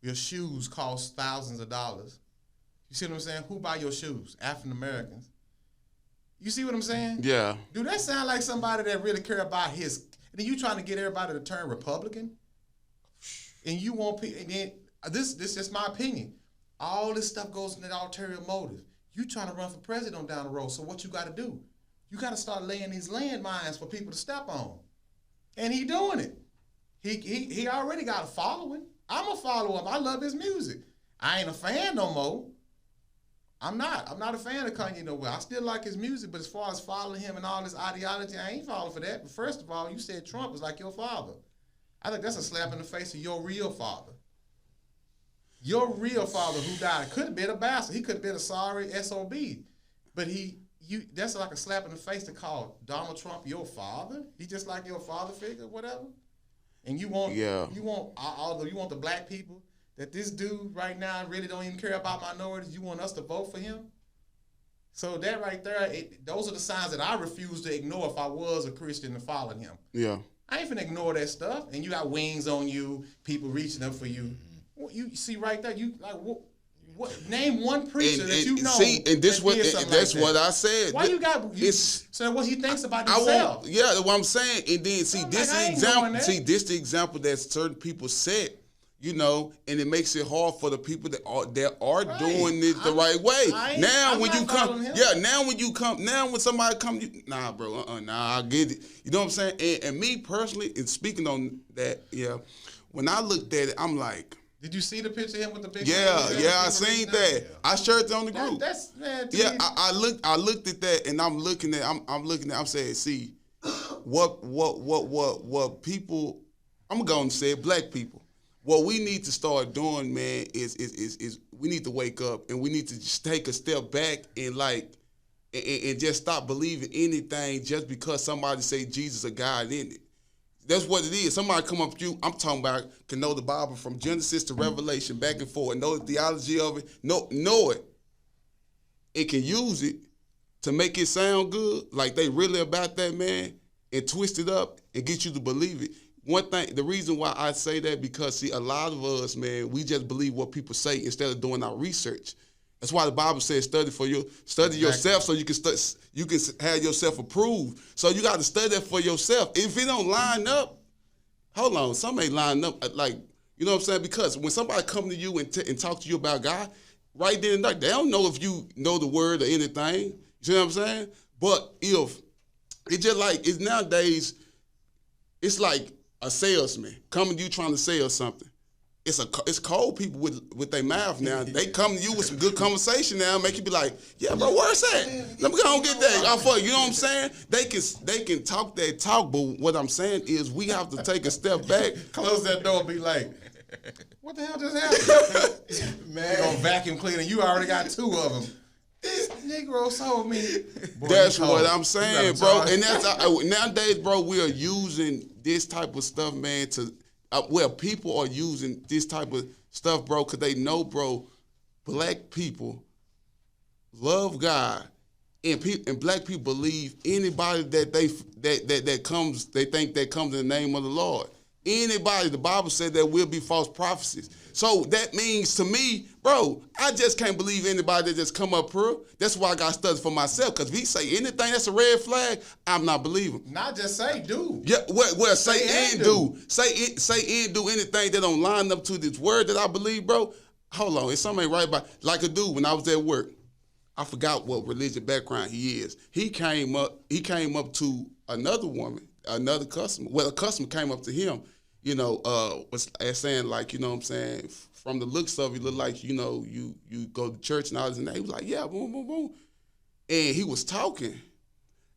Your shoes cost thousands of dollars. You see what I'm saying? Who buy your shoes? African Americans. You see what I'm saying? Yeah. Do that sound like somebody that really care about his? And then you trying to get everybody to turn Republican? And you want people? And then this is just my opinion. All this stuff goes into the ulterior motive. You trying to run for president down the road? So what you got to do? You got to start laying these landmines for people to step on. And he doing it. He already got a following. I'm a follower him. I love his music. I ain't a fan no more. I'm not a fan of Kanye no way. I still like his music, but as far as following him and all his ideology, I ain't falling for that. But first of all, you said Trump was like your father. I think that's a slap in the face of your real father. Your real father who died could have been a bastard. He could have been a sorry SOB. But that's like a slap in the face to call Donald Trump your father. He just like your father figure, whatever. And you want the black people that this dude right now really don't even care about minorities. You want us to vote for him? So that right there, those are the signs that I refuse to ignore if I was a Christian and following him. Yeah. I ain't finna ignore that stuff. And you got wings on you, people reaching up for you. What you see right there, you like what? Name one preacher that you know. See, and that's what I said. Why you got? So what he thinks about himself? What I'm saying. And then see, this is the example that certain people set you know, and it makes it hard for the people that are Right. doing it the right way. Now I'm when not you come, following him. now when somebody come, nah, bro, nah, I get it. You know what I'm saying? And me personally, and speaking on that, yeah, when I looked at it, I'm like, Did you see the picture of him with the big? yeah, face? I seen that. I shared it on the group. That's man. To Yeah, me, I looked at that, and I'm looking at, I'm saying, see, what people, I'm gonna say it, black people. What we need to start doing, man, is we need to wake up and we need to just take a step back and and just stop believing anything just because somebody say Jesus or God in it. That's what it is. Somebody come up to you, I'm talking about, can know the Bible from Genesis to Revelation, back and forth, know the theology of it, know it. It can use it to make it sound good, like they really about that, man, and twist it up and get you to believe it. One thing, the reason why I say that, because see, a lot of us, man, we just believe what people say instead of doing our research. That's why the Bible says study yourself so you can have yourself approved. So you got to study that for yourself. If it don't line up, hold on, something ain't lining up. Like, you know what I'm saying? Because when somebody come to you and talk to you about God, right then and there, they don't know if you know the word or anything. You see what I'm saying? But if it's just like, it's nowadays, it's like a salesman coming to you trying to sell something. It's cold people with their mouth now. They come to you with some good conversation now, make you be like, yeah, bro, where's that? Let me go and get that. You know what I'm saying? They can talk that talk, but what I'm saying is we have to take a step back. close that door and be like, what the hell just happened? Man, you gonna vacuum cleaner. You already got 2 of them. This Negro sold me. Boy, That's you what cold. I'm saying, You bro. gotta And charge. that's nowadays, bro, we are using this type of stuff, man, to where people are using this type of stuff, bro, because they know, bro, black people love God, and black people believe anybody that they think comes in the name of the Lord. Anybody, the Bible said there will be false prophecies. So that means to me, bro, I just can't believe anybody that just come up here. That's why I got to study for myself. Because if he say anything that's a red flag, I'm not believing. Not just say, do. Yeah, well, say and do. Say and do anything that don't line up to this word that I believe, bro. Hold on, it's something ain't right about. Like a dude when I was at work, I forgot what religious background he is. He came up to another woman, another customer. Well, a customer came up to him, you know, was saying like, you know what I'm saying, from the looks of it, look like, you know, you go to church and all this and that. He was like, yeah, boom, boom, boom. And he was talking.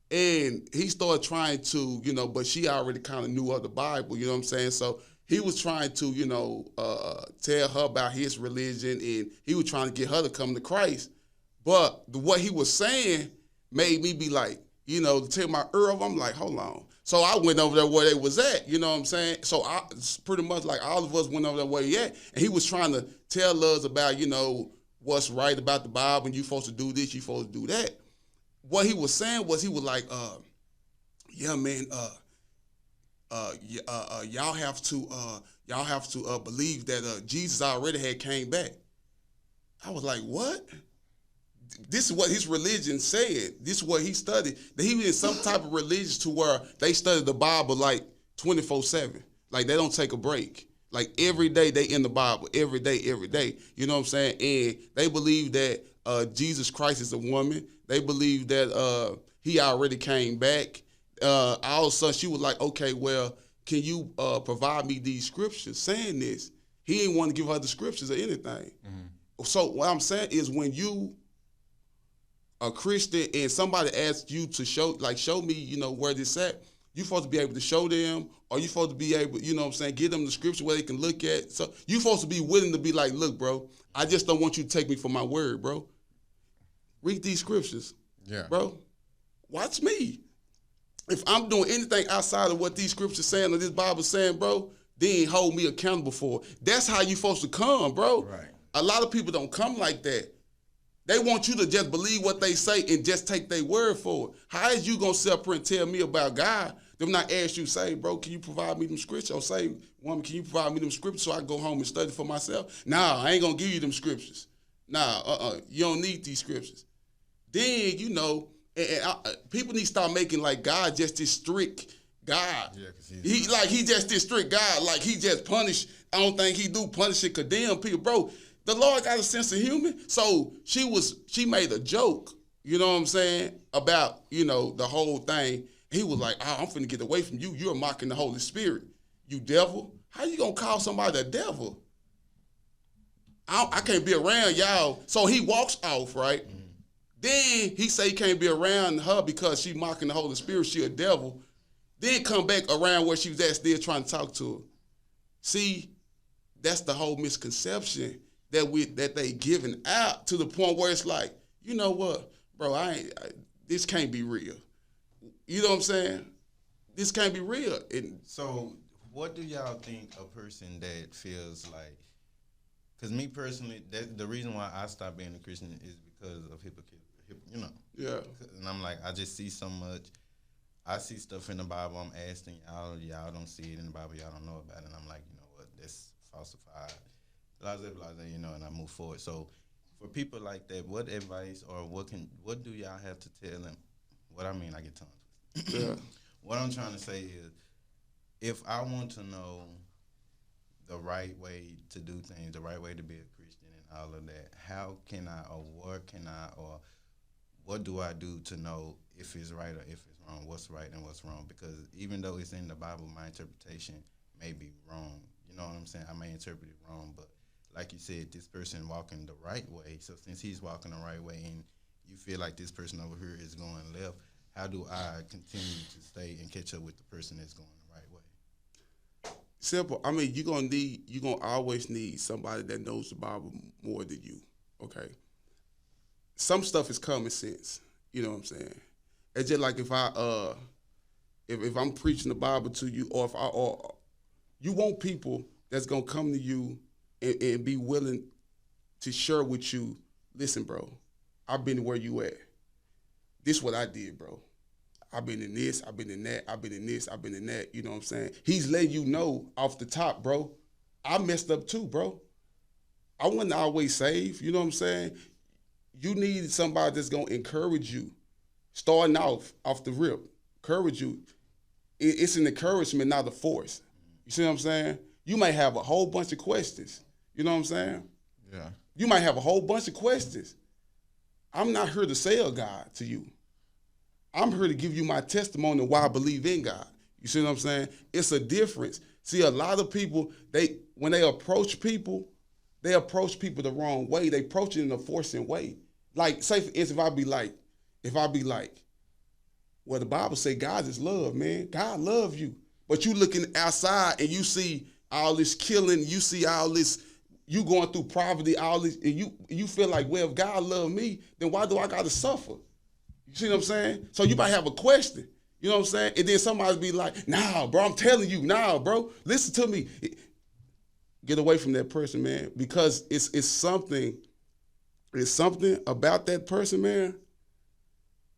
And he started trying to, you know, but she already kind of knew of the Bible, you know what I'm saying? So he was trying to, you know, tell her about his religion, and he was trying to get her to come to Christ. But what he was saying made me be like, you know, to take my ear off, I'm like, hold on. So I went over there where they was at, you know what I'm saying? So it's pretty much like all of us went over there where he at, and he was trying to tell us about, you know, what's right about the Bible, and you supposed to do this, you supposed to do that. What he was saying was, he was like, yeah, man, y'all have to believe that Jesus already had came back. I was like, what? This is what his religion said. This is what he studied. That he was in some type of religion to where they study the Bible like 24/7. Like they don't take a break. Like every day they in the Bible. Every day. You know what I'm saying? And they believe that Jesus Christ is a woman. They believe that he already came back. All of a sudden she was like, okay, well, can you provide me these scriptures saying this? He didn't want to give her the scriptures or anything. Mm-hmm. So what I'm saying is, when you a Christian and somebody asks you to show me, you know, where this at, you supposed to be able to show them, or you supposed to be able, you know what I'm saying, give them the scripture where they can look at. So you supposed to be willing to be like, look, bro, I just don't want you to take me for my word, bro. Read these scriptures. Yeah. Bro, watch me. If I'm doing anything outside of what these scriptures saying or this Bible saying, bro, then hold me accountable for it. That's how you supposed to come, bro. Right. A lot of people don't come like that. They want you to just believe what they say and just take their word for it. How is you going to sit up here and tell me about God, then not ask you, say, bro, can you provide me them scriptures? Or say, woman, can you provide me them scriptures so I can go home and study for myself? Nah, I ain't going to give you them scriptures. Nah, you don't need these scriptures. Then, you know, people need to start making like God just this strict God. Yeah, 'cause He just this strict God. Like he just punish. I don't think he do punish and condemn people, bro. The Lord got a sense of humor. So she made a joke, you know what I'm saying, about, the whole thing. He was like, I'm finna get away from you. You're mocking the Holy Spirit. You devil. How you gonna call somebody a devil? I can't be around y'all. So he walks off, right? Mm-hmm. Then he say he can't be around her because she mocking the Holy Spirit. She a devil. Then come back around where she was at still trying to talk to her. See, that's the whole misconception that they giving out to the point where it's like, you know what, bro, this can't be real. You know what I'm saying? This can't be real. So what do y'all think a person that feels like, because me personally, the reason why I stopped being a Christian is because of hypocrisy, Yeah. And I'm like, I just see so much. I see stuff in the Bible. I'm asking y'all don't see it in the Bible. Y'all don't know about it. And I'm like, you know what? That's falsified. Blase, and I move forward. So for people like that, what advice or what do y'all have to tell them? What I mean, I get tongue twisted. Yeah. What I'm trying to say is, if I want to know the right way to do things, the right way to be a Christian and all of that, how can I, or what can I, or what do I do to know if it's right or if it's wrong, what's right and what's wrong? Because even though it's in the Bible, my interpretation may be wrong. You know what I'm saying? I may interpret it wrong, but like you said, this person walking the right way. So since he's walking the right way and you feel like this person over here is going left, how do I continue to stay and catch up with the person that's going the right way? Simple. I mean, you're gonna always need somebody that knows the Bible more than you. Okay. Some stuff is common sense. You know what I'm saying? It's just like if I'm preaching the Bible to you, or you want people that's gonna come to you and be willing to share with you. Listen, bro, I've been where you at. This is what I did, bro. I've been in this, I've been in that, I've been in this, I've been in that. You know what I'm saying? He's letting you know off the top, bro. I messed up too, bro. I wasn't always saved. You know what I'm saying? You need somebody that's gonna encourage you, starting off the rip, encourage you. It's an encouragement, not a force. You see what I'm saying? You might have a whole bunch of questions. You know what I'm saying? Yeah. You might have a whole bunch of questions. I'm not here to sell God to you. I'm here to give you my testimony of why I believe in God. You see what I'm saying? It's a difference. See, a lot of people, when they approach people the wrong way. They approach it in a forcing way. Like, say for instance, if I be like, well, the Bible say God is love, man. God love you. But you looking outside and you see all this killing, you see all this, you going through poverty, all this, and you feel like, well, if God love me, then why do I gotta suffer? You see what I'm saying? So you might have a question. You know what I'm saying? And then somebody be like, nah, bro, I'm telling you, nah, bro, listen to me. Get away from that person, man, because it's something about that person, man,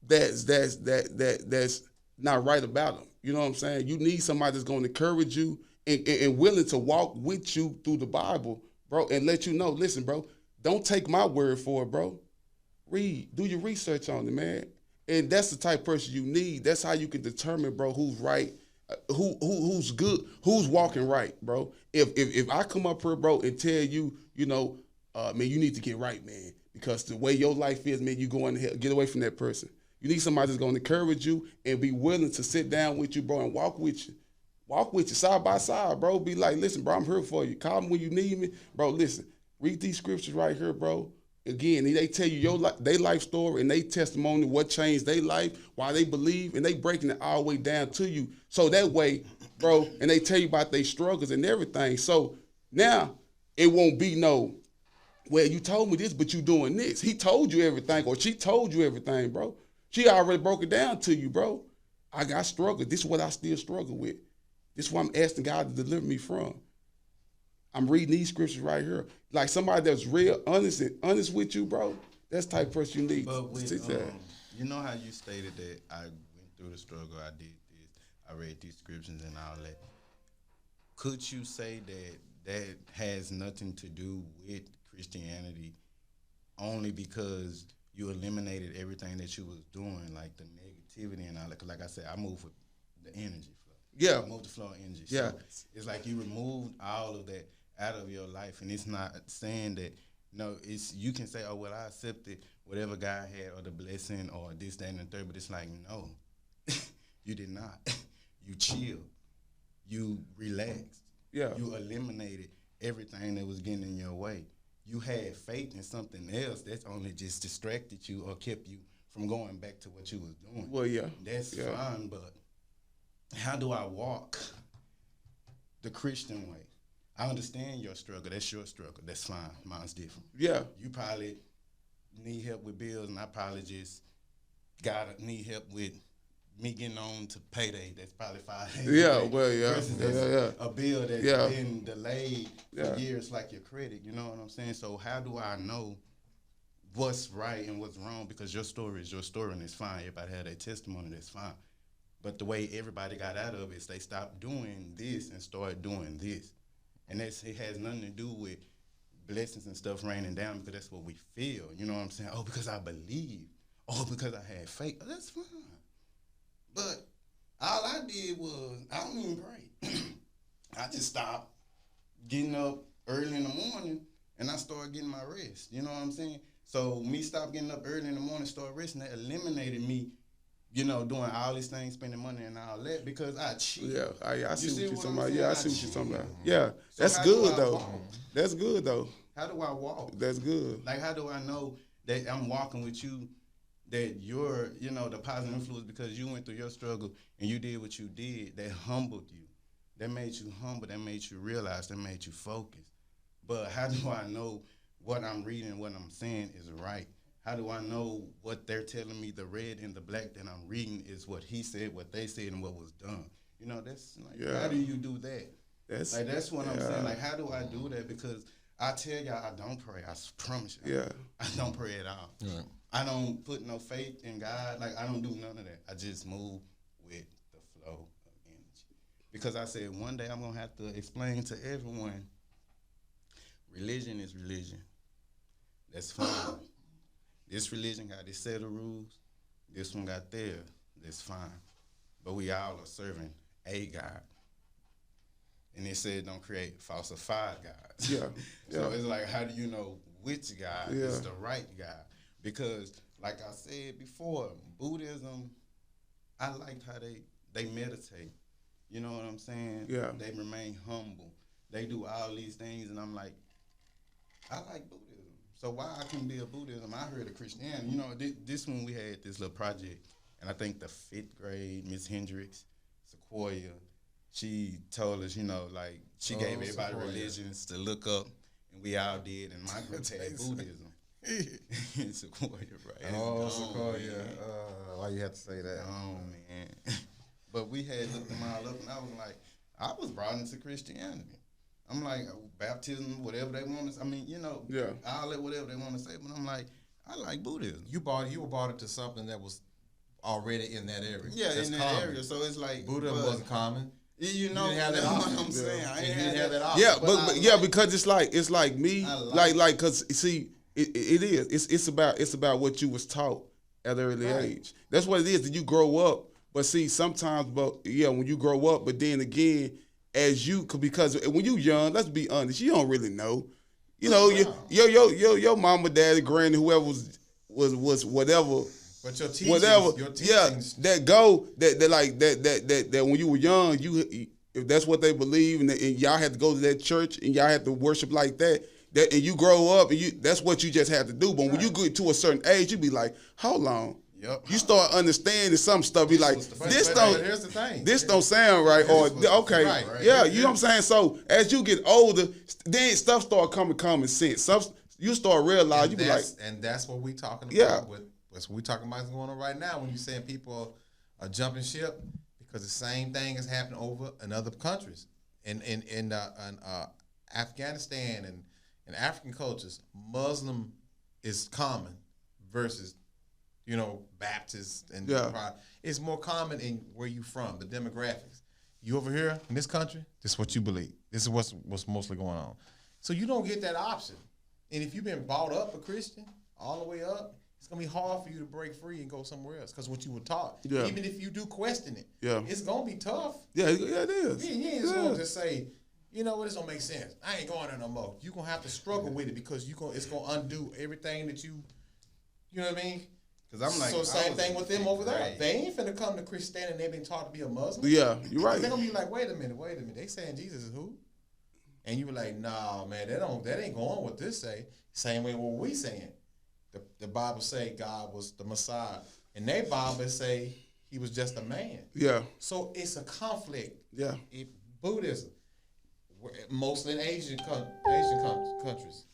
that's not right about them. You know what I'm saying? You need somebody that's going to encourage you and willing to walk with you through the Bible, bro, and let you know, listen, bro, don't take my word for it, bro. Do your research on it, man. And that's the type of person you need. That's how you can determine, bro, who's right, who's good, who's walking right, bro. If I come up here, bro, and tell you, man, you need to get right, man, because the way your life is, man, you going to hell. Get away from that person. You need somebody that's going to encourage you and be willing to sit down with you, bro, and walk with you. Walk with you side by side, bro. Be like, listen, bro, I'm here for you. Call me when you need me. Bro, listen, read these scriptures right here, bro. Again, they tell you their life story and they testimony, what changed their life, why they believe, and they breaking it all the way down to you. So that way, bro, and they tell you about their struggles and everything. So now it won't be no, well, you told me this, but you doing this. He told you everything, or she told you everything, bro. She already broke it down to you, bro. I got struggled. This is what I still struggle with. This is what I'm asking God to deliver me from. I'm reading these scriptures right here. Like somebody that's real honest with you, bro. That's the type of person you need. But when, you know how you stated that I went through the struggle, I did this, I read these scriptures and all that. Could you say that has nothing to do with Christianity only because you eliminated everything that you was doing, like the negativity and all that? 'Cause like I said, I move with the energy flow. Yeah. Remove the flow of energy. Yeah. So it's like you removed all of that out of your life, and it's not saying that. No, it's you can say, oh well, I accepted whatever God had or the blessing or this, that, and the third, but it's like no, you did not. You chilled. You relaxed. Yeah. You eliminated everything that was getting in your way. You had faith in something else that's only just distracted you or kept you from going back to what you was doing. Well, yeah. That's fine, but how do I walk the Christian way? I understand your struggle. That's your struggle. That's fine. Mine's different. Yeah. You probably need help with bills, and I probably just need help with me getting on to payday. That's probably 5 days. Yeah, away well, yeah. versus a bill that's been delayed Yeah. for years, like your credit. You know what I'm saying? So how do I know what's right and what's wrong? Because your story is your story, and it's fine. Everybody had their testimony. That's fine. But the way everybody got out of it is they stopped doing this and started doing this. And it has nothing to do with blessings and stuff raining down, because that's what we feel. You know what I'm saying? Oh, because I believe. Oh, because I had faith. Oh, that's fine. But all I did was, I don't even pray. I just stopped getting up early in the morning, and I started getting my rest. You know what I'm saying? So me stop getting up early in the morning, start resting, that eliminated me, you know, doing all these things, spending money and all that, because I cheat. Yeah, I see what you're talking I'm about. saying? Yeah, I see what you're talking about. Yeah, So that's how do good I though. walk? That's good though. How do I walk? That's good. Like, how do I know that I'm walking with you, that you're, you know, the positive influence, because you went through your struggle and you did what you did, that humbled you, that made you humble, that made you realize, that made you focus. But how do I know what I'm reading, what I'm saying is right? How do I know what they're telling me, the red and the black that I'm reading is what he said, what they said, and what was done? You know, that's like, how do you do that? That's what I'm saying. Like, how do I do that? Because I tell y'all, I don't pray. I promise you. Yeah. I don't pray at all. Right. I don't put no faith in God. Like, I don't do none of that. I just move with the flow of energy. Because I said one day I'm going to have to explain to everyone, religion is religion. That's fine. This religion got this set of rules. This one got theirs. That's fine. But we all are serving a God. And they said don't create falsified gods. Yeah. So it's like, how do you know which God is the right God? Because, like I said before, Buddhism, I liked how they meditate. You know what I'm saying? Yeah. They remain humble. They do all these things, and I'm like, I like Buddhism. So why I couldn't be a Buddhism? I heard of Christianity. You know, this one we had this little project, and I think the 5th grade, Miss Hendricks, Sequoia, she told us, you know, like, she gave everybody Sequoia. religions to look up, and we all did, and my group had Buddhism. Sequoia, right? Oh, Sequoia. Why you have to say that? Oh, man. But we had looked them all up, and I was like, I was brought into Christianity. I'm like, baptism, whatever they want to, I mean, you know, all that, whatever they want to say, but I'm like, I like Buddhism. You were brought into something that was already in that area. Yeah, That's in that common. area. So it's like, Buddhism wasn't common. You know, didn't have that that's option. what I'm saying. I ain't You had didn't have that that option. Yeah, But but I yeah, like- because it's like me, I like- cause see, it is. It's about what you was taught at an early age. That's what it is. That you grow up, but see, sometimes, when you grow up, but then again, because when you young, let's be honest, you don't really know. You know, your mama, daddy, granny, whoever was whatever. But your teachings, Whatever, your teachings, that when you were young, if that's what they believe, and y'all had to go to that church and y'all had to worship like that, and you grow up and that's what you just had to do. But when you get to a certain age, you be like, hold on. Yep. You start understanding some stuff. Be like, but this here's the thing. this don't sound right, or okay, right. yeah, you know what I'm saying. So as you get older, then stuff start coming common sense. You start realizing, you be like, and that's what we talking about. Yeah. That's what we talking about is going on right now. When you saying people are jumping ship, because the same thing is happening over in other countries, in Afghanistan and in African cultures, Muslim is common versus, you know, Baptist and it's more common in where you from, the demographics. You over here in this country, this is what you believe. This is what's mostly going on. So you don't get that option. And if you've been brought up a Christian all the way up, it's gonna be hard for you to break free and go somewhere else because what you were taught. Yeah. Even if you do question it, Yeah. it's gonna be tough. Yeah, it is. You ain't just gonna just say, you know what, this don't make sense. I ain't going there no more. You're gonna have to struggle with it because it's gonna undo everything that you know what I mean? Because I'm like, so same thing with them over there. They ain't finna come to Christianity and they've been taught to be a Muslim. Yeah, you're right. They're gonna be like, wait a minute. They saying Jesus is who? And you were like, nah, man, that ain't going what this say. Same way what we saying. The Bible say God was the Messiah. And they Bible say he was just a man. Yeah. So it's a conflict. Yeah. Buddhism, mostly in Asian countries.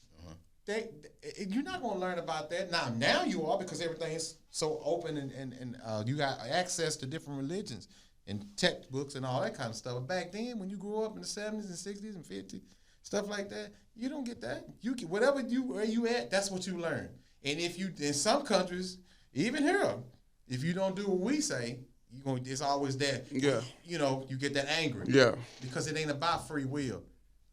You're not going to learn about that now you are because everything is so open and you got access to different religions and textbooks and all that kind of stuff. But back then, when you grew up in the 70s and 60s and 50s, stuff like that, you don't get that. You get whatever where you at, that's what you learn. And if you in some countries, even here, if you don't do what we say, it's always that. Yeah. You get that angry. Yeah. Because it ain't about free will,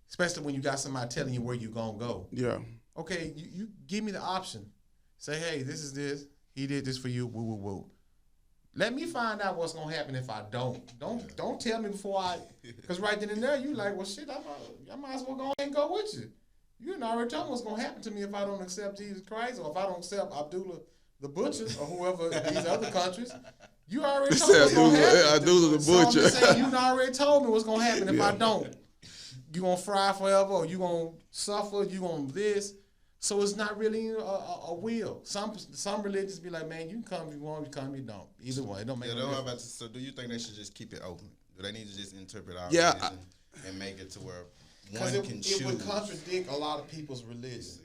especially when you got somebody telling you where you gonna go. Yeah. Okay, you give me the option. Say, hey, this is this. He did this for you. Woo, woo, woo. Let me find out what's gonna happen if I don't. Don't tell me before because right then and there you like, well, shit, I might as well go ahead and go with you. You didn't already tell me what's gonna happen to me if I don't accept Jesus Christ or if I don't accept Abdullah the Butcher or whoever these other countries. You already told me what's gonna happen. Abdullah the Butcher. So I'm just saying, you already told me what's gonna happen if I don't. You gonna fry forever, or you gonna suffer? You gonna this? So it's not really a will. Some religions be like, man, you can come if you want, you come if you don't. Either way, it don't make. So do you think they should just keep it open? Do they need to just interpret our Yeah, religion and make it to where because one can choose? It would contradict a lot of people's religion.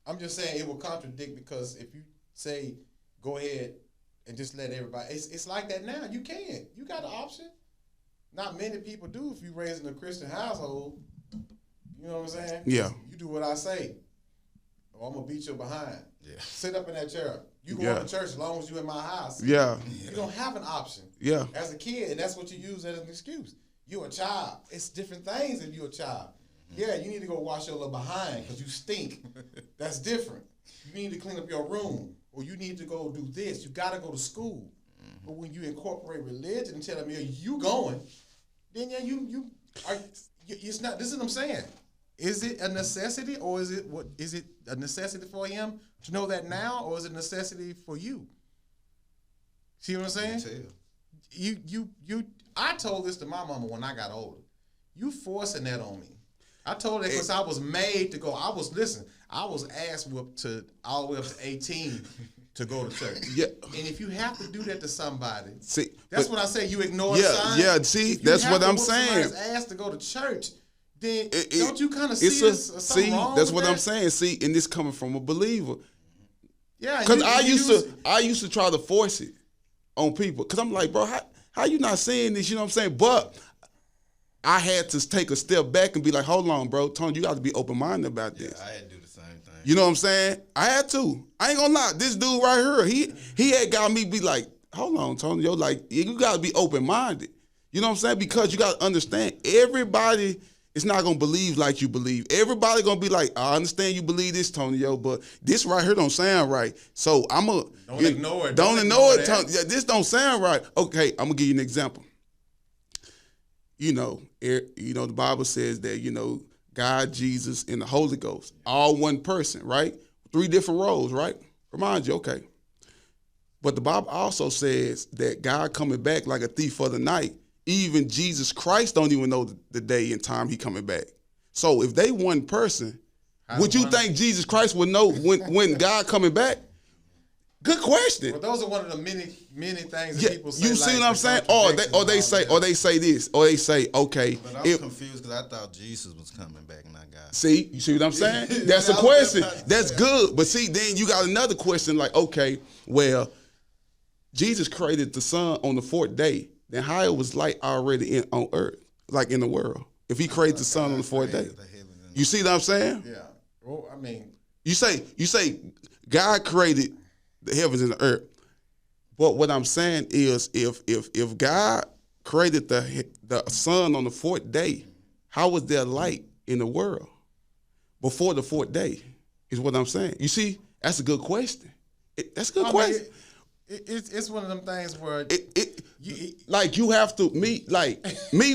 I'm just saying it will contradict because if you say go ahead and just let everybody, it's like that now. You can. You got the option. Not many people do if you raised in a Christian household. You know what I'm saying? Yeah. You do what I say, or I'm gonna beat your behind. Yeah. Sit up in that chair. You go to church as long as you in my house. Yeah. You don't have an option. Yeah. As a kid, and that's what you use as an excuse. You're a child. It's different things if you're a child. Yeah, you need to go wash your little behind because you stink. That's different. You need to clean up your room, or you need to go do this. You got to go to school. But when you incorporate religion and tell them, yeah, you going, then yeah, you are. It's not. This is what I'm saying. Is it a necessity, or is it what? Is it a necessity for him to know that now, or is it a necessity for you? See what I'm saying? I told this to my mama when I got older. You forcing that on me. I told her because I was made to go. I was ass whooped all the way up to 18 to go to church. Yeah. And if you have to do that to somebody, See, that's what I say. You ignore the sign. Yeah, see, that's what I'm saying. If you asked to go to church, then don't you kind of see something wrong that's with what that? I'm saying. See, and this coming from a believer. Yeah, because I used to try to force it on people. Because I'm like, bro, how you not saying this? You know what I'm saying? But I had to take a step back and be like, hold on, bro, Tony, you got to be open minded about this. I had to do the same thing. You know what I'm saying? I had to. I ain't gonna lie. This dude right here, he had got me be like, hold on, Tony, yo, like you gotta be open minded. You know what I'm saying? Because you gotta understand, everybody is not gonna believe like you believe. Everybody gonna be like, I understand you believe this, Tony, yo, but this right here don't sound right. So don't ignore it. Don't ignore it, Tony. Yeah, this don't sound right. Okay, I'm gonna give you an example. The Bible says that, God, Jesus, and the Holy Ghost, all one person, right? 3 different roles, right? Remind you, okay. But the Bible also says that God coming back like a thief for the night. Even Jesus Christ don't even know the day and time he coming back. So if they one person, would you think Jesus Christ would know when God coming back? Good question. Well, those are one of the many things that people say. You see what I'm saying? Or they say this, or they say, okay. But I'm confused because I thought Jesus was coming back, not God. See, you see what I'm saying? That's a question. That's good. But see, then you got another question like, okay, well, Jesus created the sun on the 4th day. Then how it was light already on earth, like in the world, if he created the sun on the 4th day? You see what I'm saying? Yeah. Well, I mean, you say God created the heavens and the earth. But what I'm saying is if God created the sun on the 4th day, how was there light in the world before the 4th day is what I'm saying. You see, that's a good question. That's a good I mean, question. It's one of them things where Like you have to me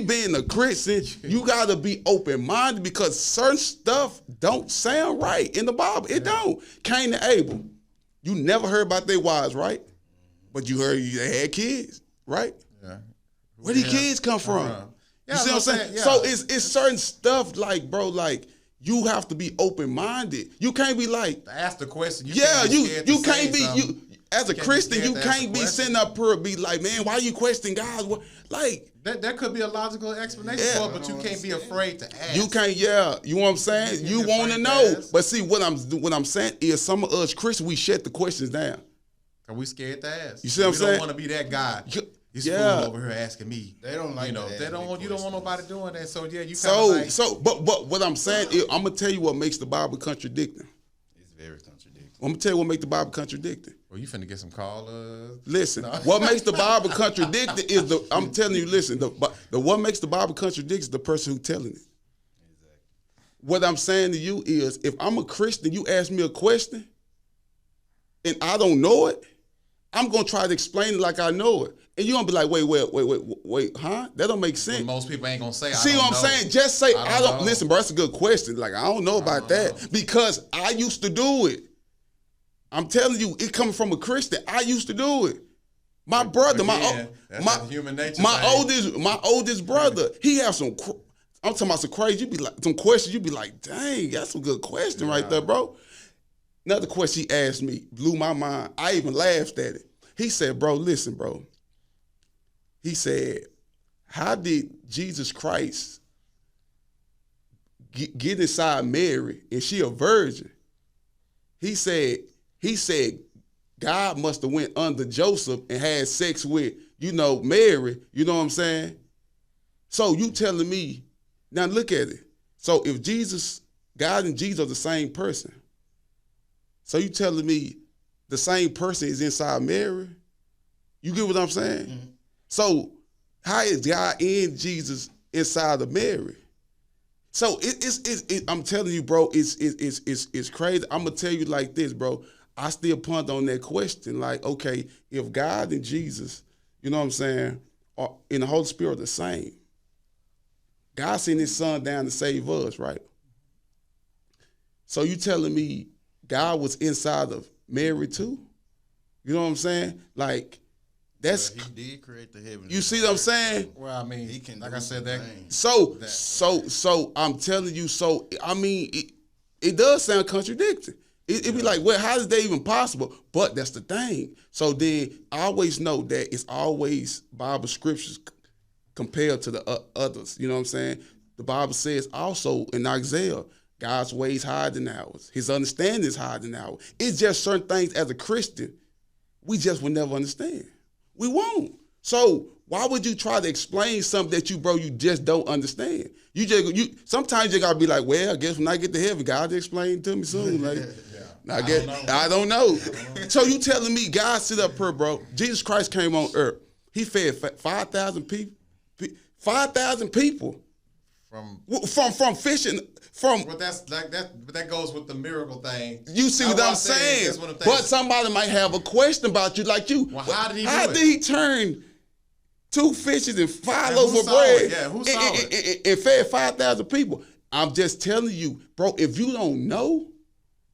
being a Christian, you gotta be open minded because certain stuff don't sound right in the Bible. It don't. Cain and Abel, you never heard about their wives, right? But you heard they had kids, right? yeah. Where these kids come from? Yeah, You see what I'm saying? yeah. So it's certain stuff like, bro, like you have to be open minded. You can't be like, Ask the question. you can't be you. As a Christian, you can't be sitting up here and be like, man, why you questioning God? What, like, there could be a logical explanation for it, but you can't be afraid to ask. you can't, you know what I'm saying? You want to know. But see, what I'm saying is some of us Christians, we shut the questions down. Cause we scared to ask. You see what I'm saying? We don't want to be that guy. This fool over here asking me. They don't like, you know, that they don't want. You don't want nobody doing that. So yeah, you but what I'm saying is, I'm gonna tell you what makes the Bible contradicting. It's very contradicting. I'm gonna tell you what makes the Bible contradicting. Well, you finna get some callers. Listen, what makes the Bible contradicting is I'm telling you, listen, the what makes the Bible contradict is the person who's telling it. Exactly. What I'm saying to you is, if I'm a Christian, you ask me a question, and I don't know it, I'm gonna try to explain it like I know it. And you're gonna be like, wait, huh? That don't make sense. But most people ain't gonna say, See what I'm saying? Just say, I don't know. Listen, bro, that's a good question. Like, I don't know about that because I used to do it. I'm telling you, it coming from a Christian. I used to do it. My brother, human nature. My oldest brother, he have some. I'm talking about some crazy. You be like some questions. You be like, dang, that's a good question right there, bro. Another question he asked me blew my mind. I even laughed at it. He said, bro, listen, bro. He said, how did Jesus Christ get inside Mary and she a virgin? He said, God must have went under Joseph and had sex with, Mary. You know what I'm saying? So you telling me, now look at it. So if God and Jesus are the same person, so you telling me the same person is inside Mary? You get what I'm saying? Mm-hmm. So how is God and Jesus inside of Mary? So I'm telling you, bro, it's crazy. I'm gonna tell you like this, bro. I still ponder on that question. Like, okay, if God and Jesus, you know what I'm saying, are in the Holy Spirit are the same. God sent his son down to save us, right? So you telling me God was inside of Mary too? You know what I'm saying? Like, that's he did create the heaven. You see what I'm saying? Well, I mean, he can, like I said, that. So I'm telling you. So I mean, it does sound contradicting. It be like, well, how is that even possible? But that's the thing. So then I always know that it's always Bible scriptures compared to the others. You know what I'm saying? The Bible says also in Isaiah, God's ways higher than ours. His understanding is higher than ours. It's just certain things as a Christian, we just will never understand. We won't. So why would you try to explain something that you just don't understand? Sometimes you gotta be like, well, I guess when I get to heaven, God will explain to me soon. Like, I don't know. So you telling me God sit up here, bro? Jesus Christ came on earth. He fed 5,000 people. 5,000 people from fishing. But that's like that. But that goes with the miracle thing. You see what I'm saying? But somebody might have a question about you, like you. Well, how did he turn 2 fishes and 5 loaves of bread? Who saw it? And fed 5,000 people. I'm just telling you, bro. If you don't know,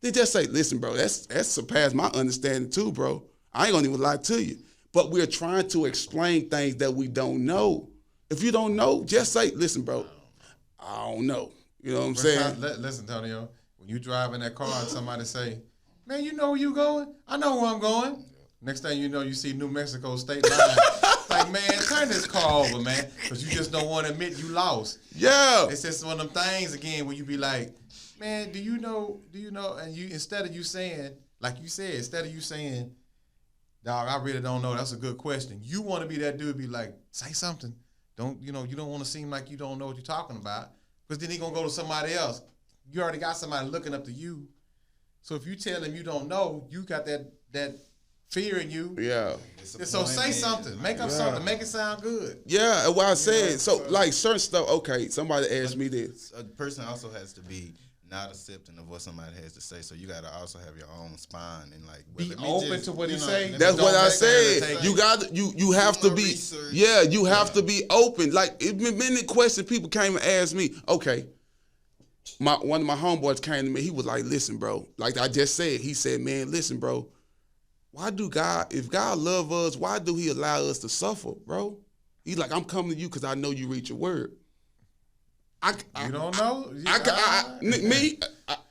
then just say, listen, bro. That's surpassed my understanding too, bro. I ain't gonna even lie to you. But we're trying to explain things that we don't know. If you don't know, just say, listen, bro. I don't know. You know what I'm saying? Listen, Antonio, when you drive in that car and somebody say, man, you know where you going? I know where I'm going. Next thing you know, you see New Mexico state line. Like, man, turn this car over, man, because you just don't want to admit you lost. Yeah. It's just one of them things, again, where you be like, man, do you know? And you, instead of you saying, like you said, dog, I really don't know. That's a good question. You want to be that dude, be like, say something. You don't want to seem like you don't know what you're talking about. Because then he going to go to somebody else. You already got somebody looking up to you. So if you tell him you don't know, you got that fear in you. Yeah. So say something. Make up something. Make it sound good. Yeah, and what I said. So, like, certain stuff, okay, somebody asked me this. A person also has to be not accepting of what somebody has to say. So you got to also have your own spine and like Be whether- open to what he say. That's what I said. Take You got you have to my be research. you have to be open. Like it been many questions people came and asked me. Okay, one of my homeboys came to me. He was like, "Listen, bro. Like I just said, he said, man, listen, bro. Why do God? If God love us, why do He allow us to suffer, bro? He's like, I'm coming to you because I know you read your word. You don't know?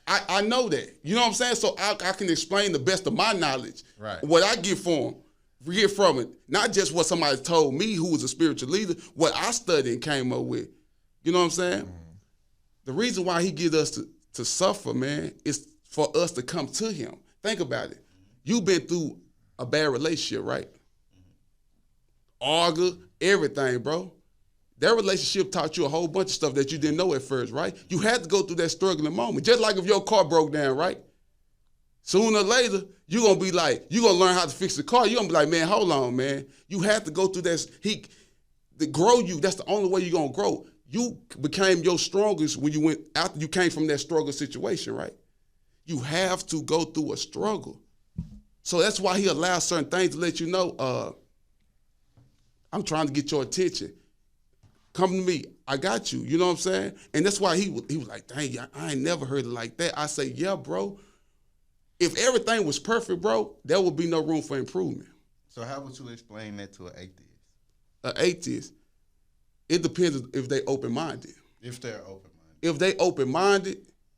I know that. You know what I'm saying? So I can explain the best of my knowledge. Right. What I get from it. Not just what somebody told me who was a spiritual leader, what I studied and came up with. You know what I'm saying? Mm-hmm. The reason why he gives us to suffer, man, is for us to come to him. Think about it. You've been through a bad relationship, right? Argue, everything, bro. That relationship taught you a whole bunch of stuff that you didn't know at first, right? You had to go through that struggling moment. Just like if your car broke down, right? Sooner or later, you're going to be like, you're going to learn how to fix the car. You're going to be like, man, hold on, man. You have to go through that. To grow you, that's the only way you're going to grow. You became your strongest when you went after you came from that struggle situation, right? You have to go through a struggle. So that's why he allows certain things to let you know, I'm trying to get your attention. Come to me. I got you. You know what I'm saying? And that's why he was like, dang, I ain't never heard it like that. I say, yeah, bro. If everything was perfect, bro, there would be no room for improvement. So how would you explain that to an atheist? An atheist, it depends if they open-minded. If they're open-minded. If they open-minded,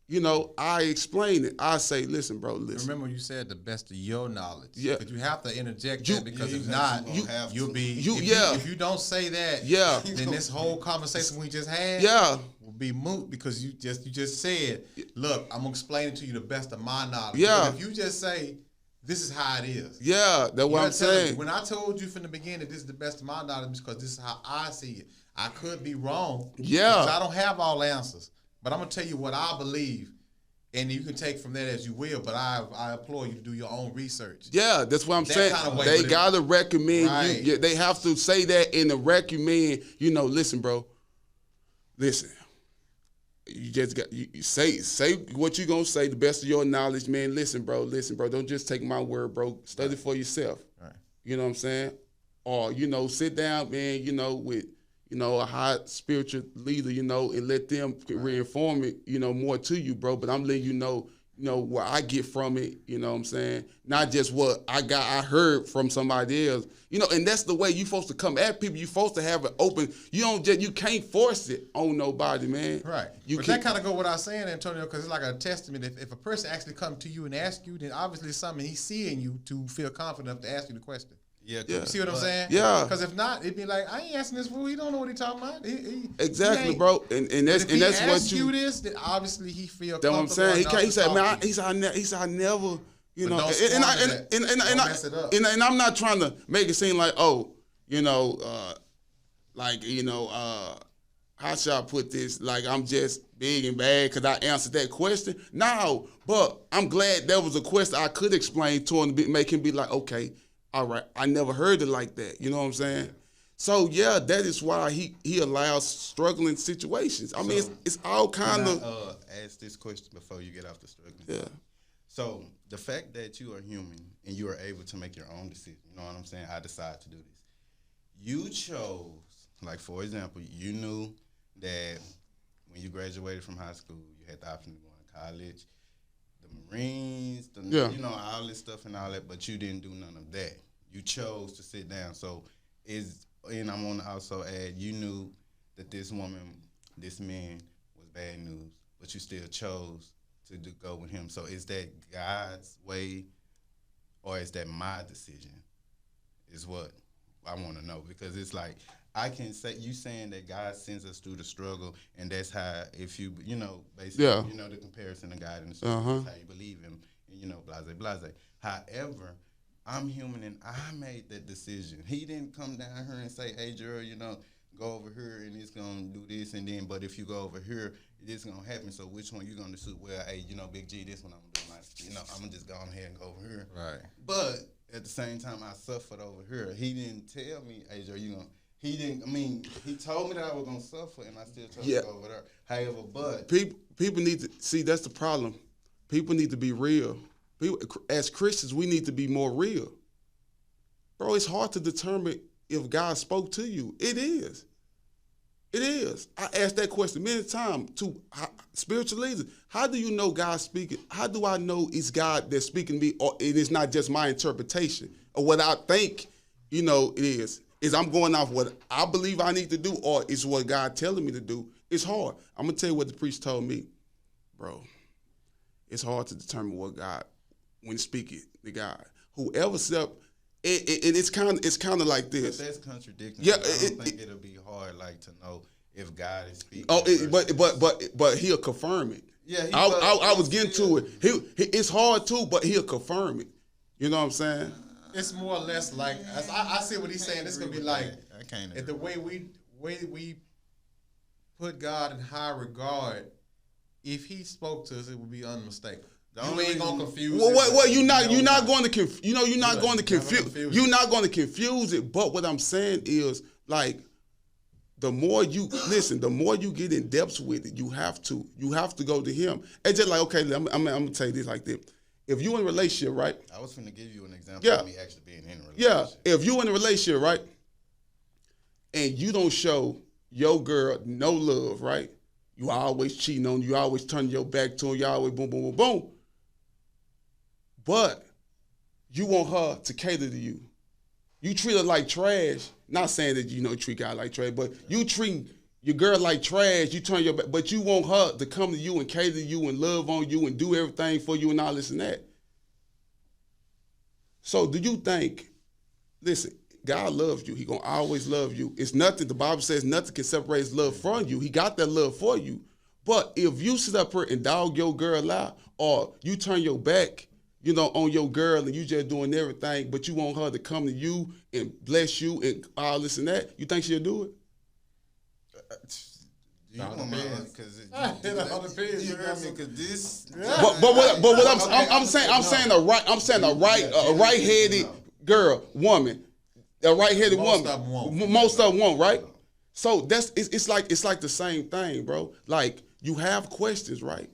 you know, I explain it. I say, listen, bro, listen. Remember you said the best of your knowledge. Yeah. But you have to interject that because if not, you'll be, if you don't say that, then this whole conversation we just had will be moot because you just said, look, I'm going to explain it to you the best of my knowledge. Yeah. But if you just say, this is how it is. Yeah, that's what I'm saying. When I told you from the beginning that this is the best of my knowledge because this is how I see it. I could be wrong. Yeah. Because I don't have all answers. But I'm going to tell you what I believe, and you can take from that as you will, but I implore you to do your own research. Yeah, that's what I'm saying. Kind of way, they got to recommend you. They have to say that in the recommend, you know, listen, bro, listen. You just got you say what you going to say, the best of your knowledge, man. Listen, bro, don't just take my word, bro. Study for yourself. Right. You know what I'm saying? Or, you know, sit down, man, you know, with a high spiritual leader, you know, and let them reinform it, you know, more to you, bro. But I'm letting you know, what I get from it, you know what I'm saying? Not just what I heard from somebody else. You know, and that's the way you're supposed to come at people. You're supposed to have it open. You can't force it on nobody, man. Right. But that kind of go what I was saying, Antonio, because it's like a testament. If a person actually come to you and ask you, then obviously it's something he's seeing you to feel confident enough to ask you the question. Yeah. You see what I'm saying? Yeah. Because if not, it'd be like, I ain't asking this fool. He don't know what he talking about. Exactly, bro. And that's if he that's what asks you this, then obviously he feel comfortable. That's what I'm saying. He said, man, he said, I never, you know. And I'm not trying to make it seem like, oh, you know, how should I put this? Like I'm just big and bad because I answered that question. No, but I'm glad there was a question I could explain to him to make him be like, okay. All right, I never heard it like that. You know what I'm saying? Yeah. So yeah, that is why he allows struggling situations. I mean, it's all kind of. Ask this question before you get off the struggling. Yeah. So the fact that you are human and you are able to make your own decision. You know what I'm saying? I decided to do this. You chose, like for example, you knew that when you graduated from high school, you had the option to go to college. Marines, you know, all this stuff and all that, but you didn't do none of that. You chose to sit down. So and I'm going to also add, you knew that this man was bad news, but you still chose to go with him. So is that God's way or is that my decision is what I want to know. Because it's like, I can say, you saying that God sends us through the struggle, and that's how, if you, basically, the comparison of God and the struggle, that's how you believe him, and, blase. However, I'm human, and I made that decision. He didn't come down here and say, hey, Gerald, go over here, and it's going to do this, and then, but if you go over here, this is going to happen, so which one you going to suit? Well, hey, Big G, this one I'm going to do, I'm going to just go on ahead and go over here. Right. But at the same time, I suffered over here. He didn't tell me, hey, Gerald, He didn't. I mean, he told me that I was gonna suffer, and I still chose Yeah. to go over there. However, but People need to see. That's the problem. People need to be real. People, as Christians, we need to be more real. Bro, it's hard to determine if God spoke to you. It is. It is. I asked that question many times to spiritual leaders. How do you know God's speaking? How do I know it's God that's speaking to me, or it is not just my interpretation or what I think, it is? Is I'm going off what I believe I need to do, or is what God telling me to do? It's hard. I'm gonna tell you what the priest told me, bro. It's hard to determine what God, when speaking to God. Whoever said, it's kind of like this. But that's contradicting. Yeah, I don't think it'll be hard, like, to know if God is speaking. Oh, but he'll confirm it. Yeah, I was getting to it. It's hard too, but he'll confirm it. You know what I'm saying? It's more or less like I see what he's saying. It's gonna be like I can't. the way we put God in high regard. If he spoke to us, it would be unmistakable. You ain't gonna confuse. Well, you're not going to confuse. You're not going to confuse. You're not going to confuse it. But what I'm saying is, like, the more you listen, the more you get in depth with it, you have to go to him. It's just like, okay, I'm gonna tell you this like this. If you in a relationship, right? I was finna give you an example of me actually being in a relationship. Yeah, if you in a relationship, right, and you don't show your girl no love, right? You always cheating on you, always turning your back to her, you always boom, boom, boom, boom. But you want her to cater to you. You treat her like trash. Not saying that you treat God like trash, but you treat your girl like trash. You turn your back, but you want her to come to you and cater to you and love on you and do everything for you and all this and that. So do you think? Listen, God loves you. He gonna always love you. It's nothing. The Bible says nothing can separate His love from you. He got that love for you. But if you sit up here and dog your girl out, or you turn your back, on your girl and you just doing everything, but you want her to come to you and bless you and all this and that, you think she'll do it? You want my because you got me because this. But what I'm saying a right-headed girl, woman, a right-headed woman. Most of them won't, right? So it's like the same thing, bro. Like, you have questions, right?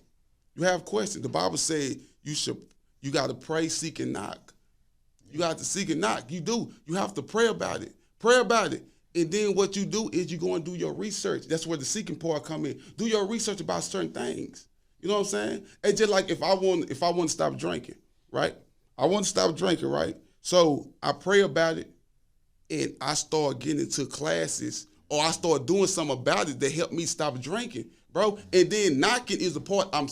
You have questions. The Bible says you got to pray, seek, and knock. You got to seek and knock. You do. You have to pray about it. Pray about it. And then what you do is you go and do your research. That's where the seeking part come in. Do your research about certain things. You know what I'm saying? It's just like if I want to stop drinking, right? I want to stop drinking, right? So I pray about it, and I start getting into classes, or I start doing something about it that help me stop drinking, bro. And then knocking is the part I'm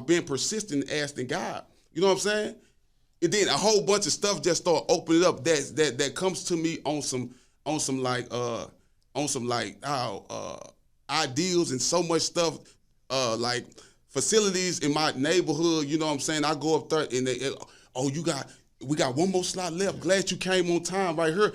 being persistent in asking God. You know what I'm saying? And then a whole bunch of stuff just start opening up that comes to me on some ideals and so much stuff, like facilities in my neighborhood. You know what I'm saying? I go up there and we got one more slot left. Glad you came on time right here.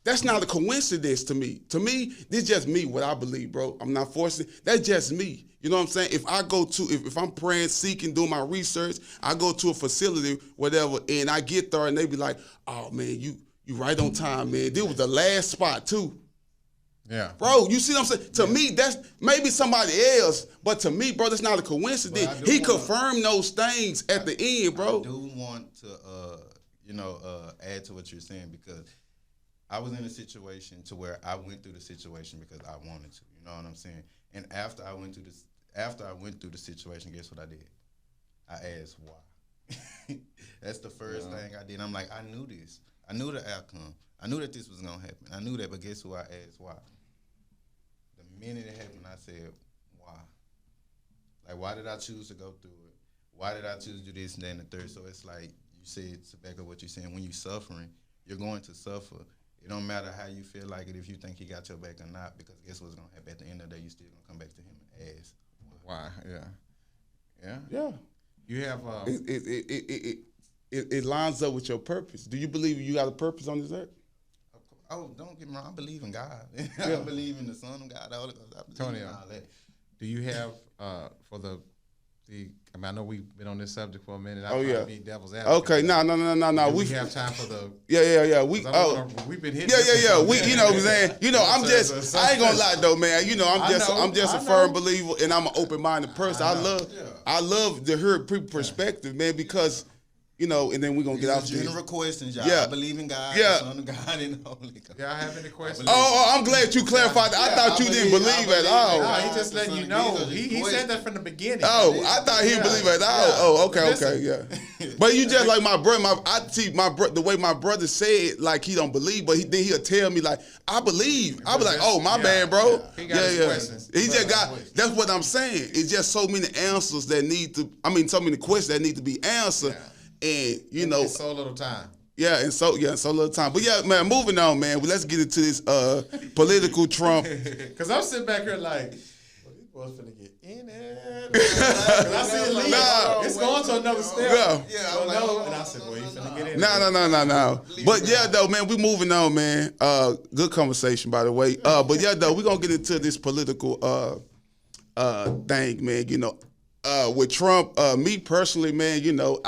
That's not a coincidence to me. To me, this is just me, what I believe, bro. I'm not forcing. That's just me. You know what I'm saying? If I go to, if I'm praying, seeking, doing my research, I go to a facility, whatever, and I get there and they be like, oh, man, you right on time, man. This was the last spot, too. Yeah. Bro, you see what I'm saying? To me, that's maybe somebody else, but to me, bro, that's not a coincidence. He confirmed those things at the end, bro. I do want to, add to what you're saying, because I was in a situation to where I went through the situation because I wanted to. You know what I'm saying? And after I went through the situation, guess what I did? I asked why. That's the first thing I did. I'm like, I knew this. I knew the outcome. I knew that this was gonna happen. I knew that, but guess who I asked why? The minute it happened, I said, why? Like, why did I choose to go through it? Why did I choose to do this and then the third? So it's like you said, to back up what you're saying, when you're suffering, you're going to suffer. It don't matter how you feel like it, if you think he got your back or not, because guess what's gonna happen? At the end of the day, you still gonna come back to him and ask why. Yeah. Yeah. You have it lines up with your purpose. Do you believe you got a purpose on this earth? Oh, don't get me wrong. I believe in God. I believe in the Son of God. I believe Tony, in all that. do you have for the I mean, I know we've been on this subject for a minute. Oh, yeah. Be devil's advocate. Okay, no. We have time for the. Yeah. We've been hitting. Yeah. We, you know what I'm saying? You know, I ain't gonna lie though, man. You know, I'm just a firm believer, and I'm an open-minded person. I love to hear people's perspective, man, because. You know, and then we're going to get out to general questions, y'all. Yeah. I believe in God, yeah. the Son of God, and the Holy Ghost. Y'all have any questions? I'm glad you clarified that. I thought you didn't believe at all. No, he just letting you know. He said that from the beginning. Oh, I thought he didn't believe at all. Oh, okay, yeah. But you just like my brother. The way my brother said, like he don't believe, but then he'll tell me like, I believe. I'll be like, oh, my bad, bro. He got his questions. He just got. That's what I'm saying. It's just so many answers that so many questions that need to be answered. Yeah. And you know, so little time. Yeah, and so little time. But yeah, man, moving on, man. Let's get into this political Trump. Cause I'm sitting back here like, well, these boys finna get in it. I see it leave. It's going to another step. Yeah. And I said, well, you finna get in. No. But yeah, though, man, we moving on, man. Good conversation, by the way. But yeah, though, we gonna get into this political thing, man. You know, with Trump, me personally, man, you know,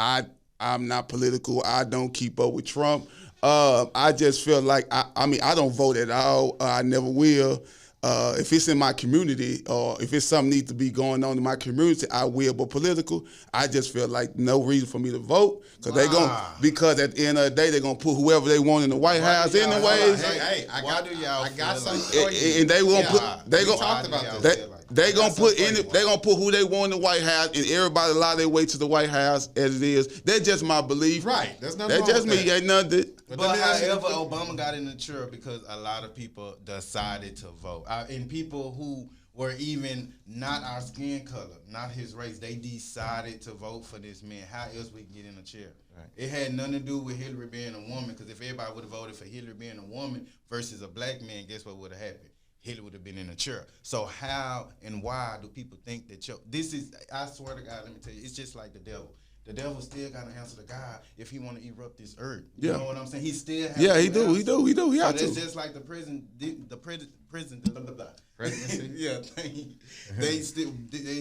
I'm not political. I don't keep up with Trump. I just feel like, I don't vote at all. I never will. If it's in my community or if it's something needs to be going on in my community, I will. But political, I just feel like no reason for me to vote because at the end of the day, they're going to put whoever they want in the White House anyways. Hey, I got something for you. And they going to talk about this. They gonna put who they want in the White House, and everybody allow their way to the White House as it is. That's just my belief. Right. That's nothing. That's just me. Ain't nothing. But however, Obama got in the chair because a lot of people decided to vote, and people who were even not our skin color, not his race, they decided to vote for this man. How else we get in the chair? Right. It had nothing to do with Hillary being a woman, because if everybody would have voted for Hillary being a woman versus a black man, guess what would have happened? Hillary would have been in the chair. So how and why do people think that this is, I swear to God, let me tell you, it's just like the devil. The devil still got to answer to God if he want to erupt this earth. You know what I'm saying? He still has to he do. He have to. It's just like the prison, blah, blah, blah. Presidency? Yeah. They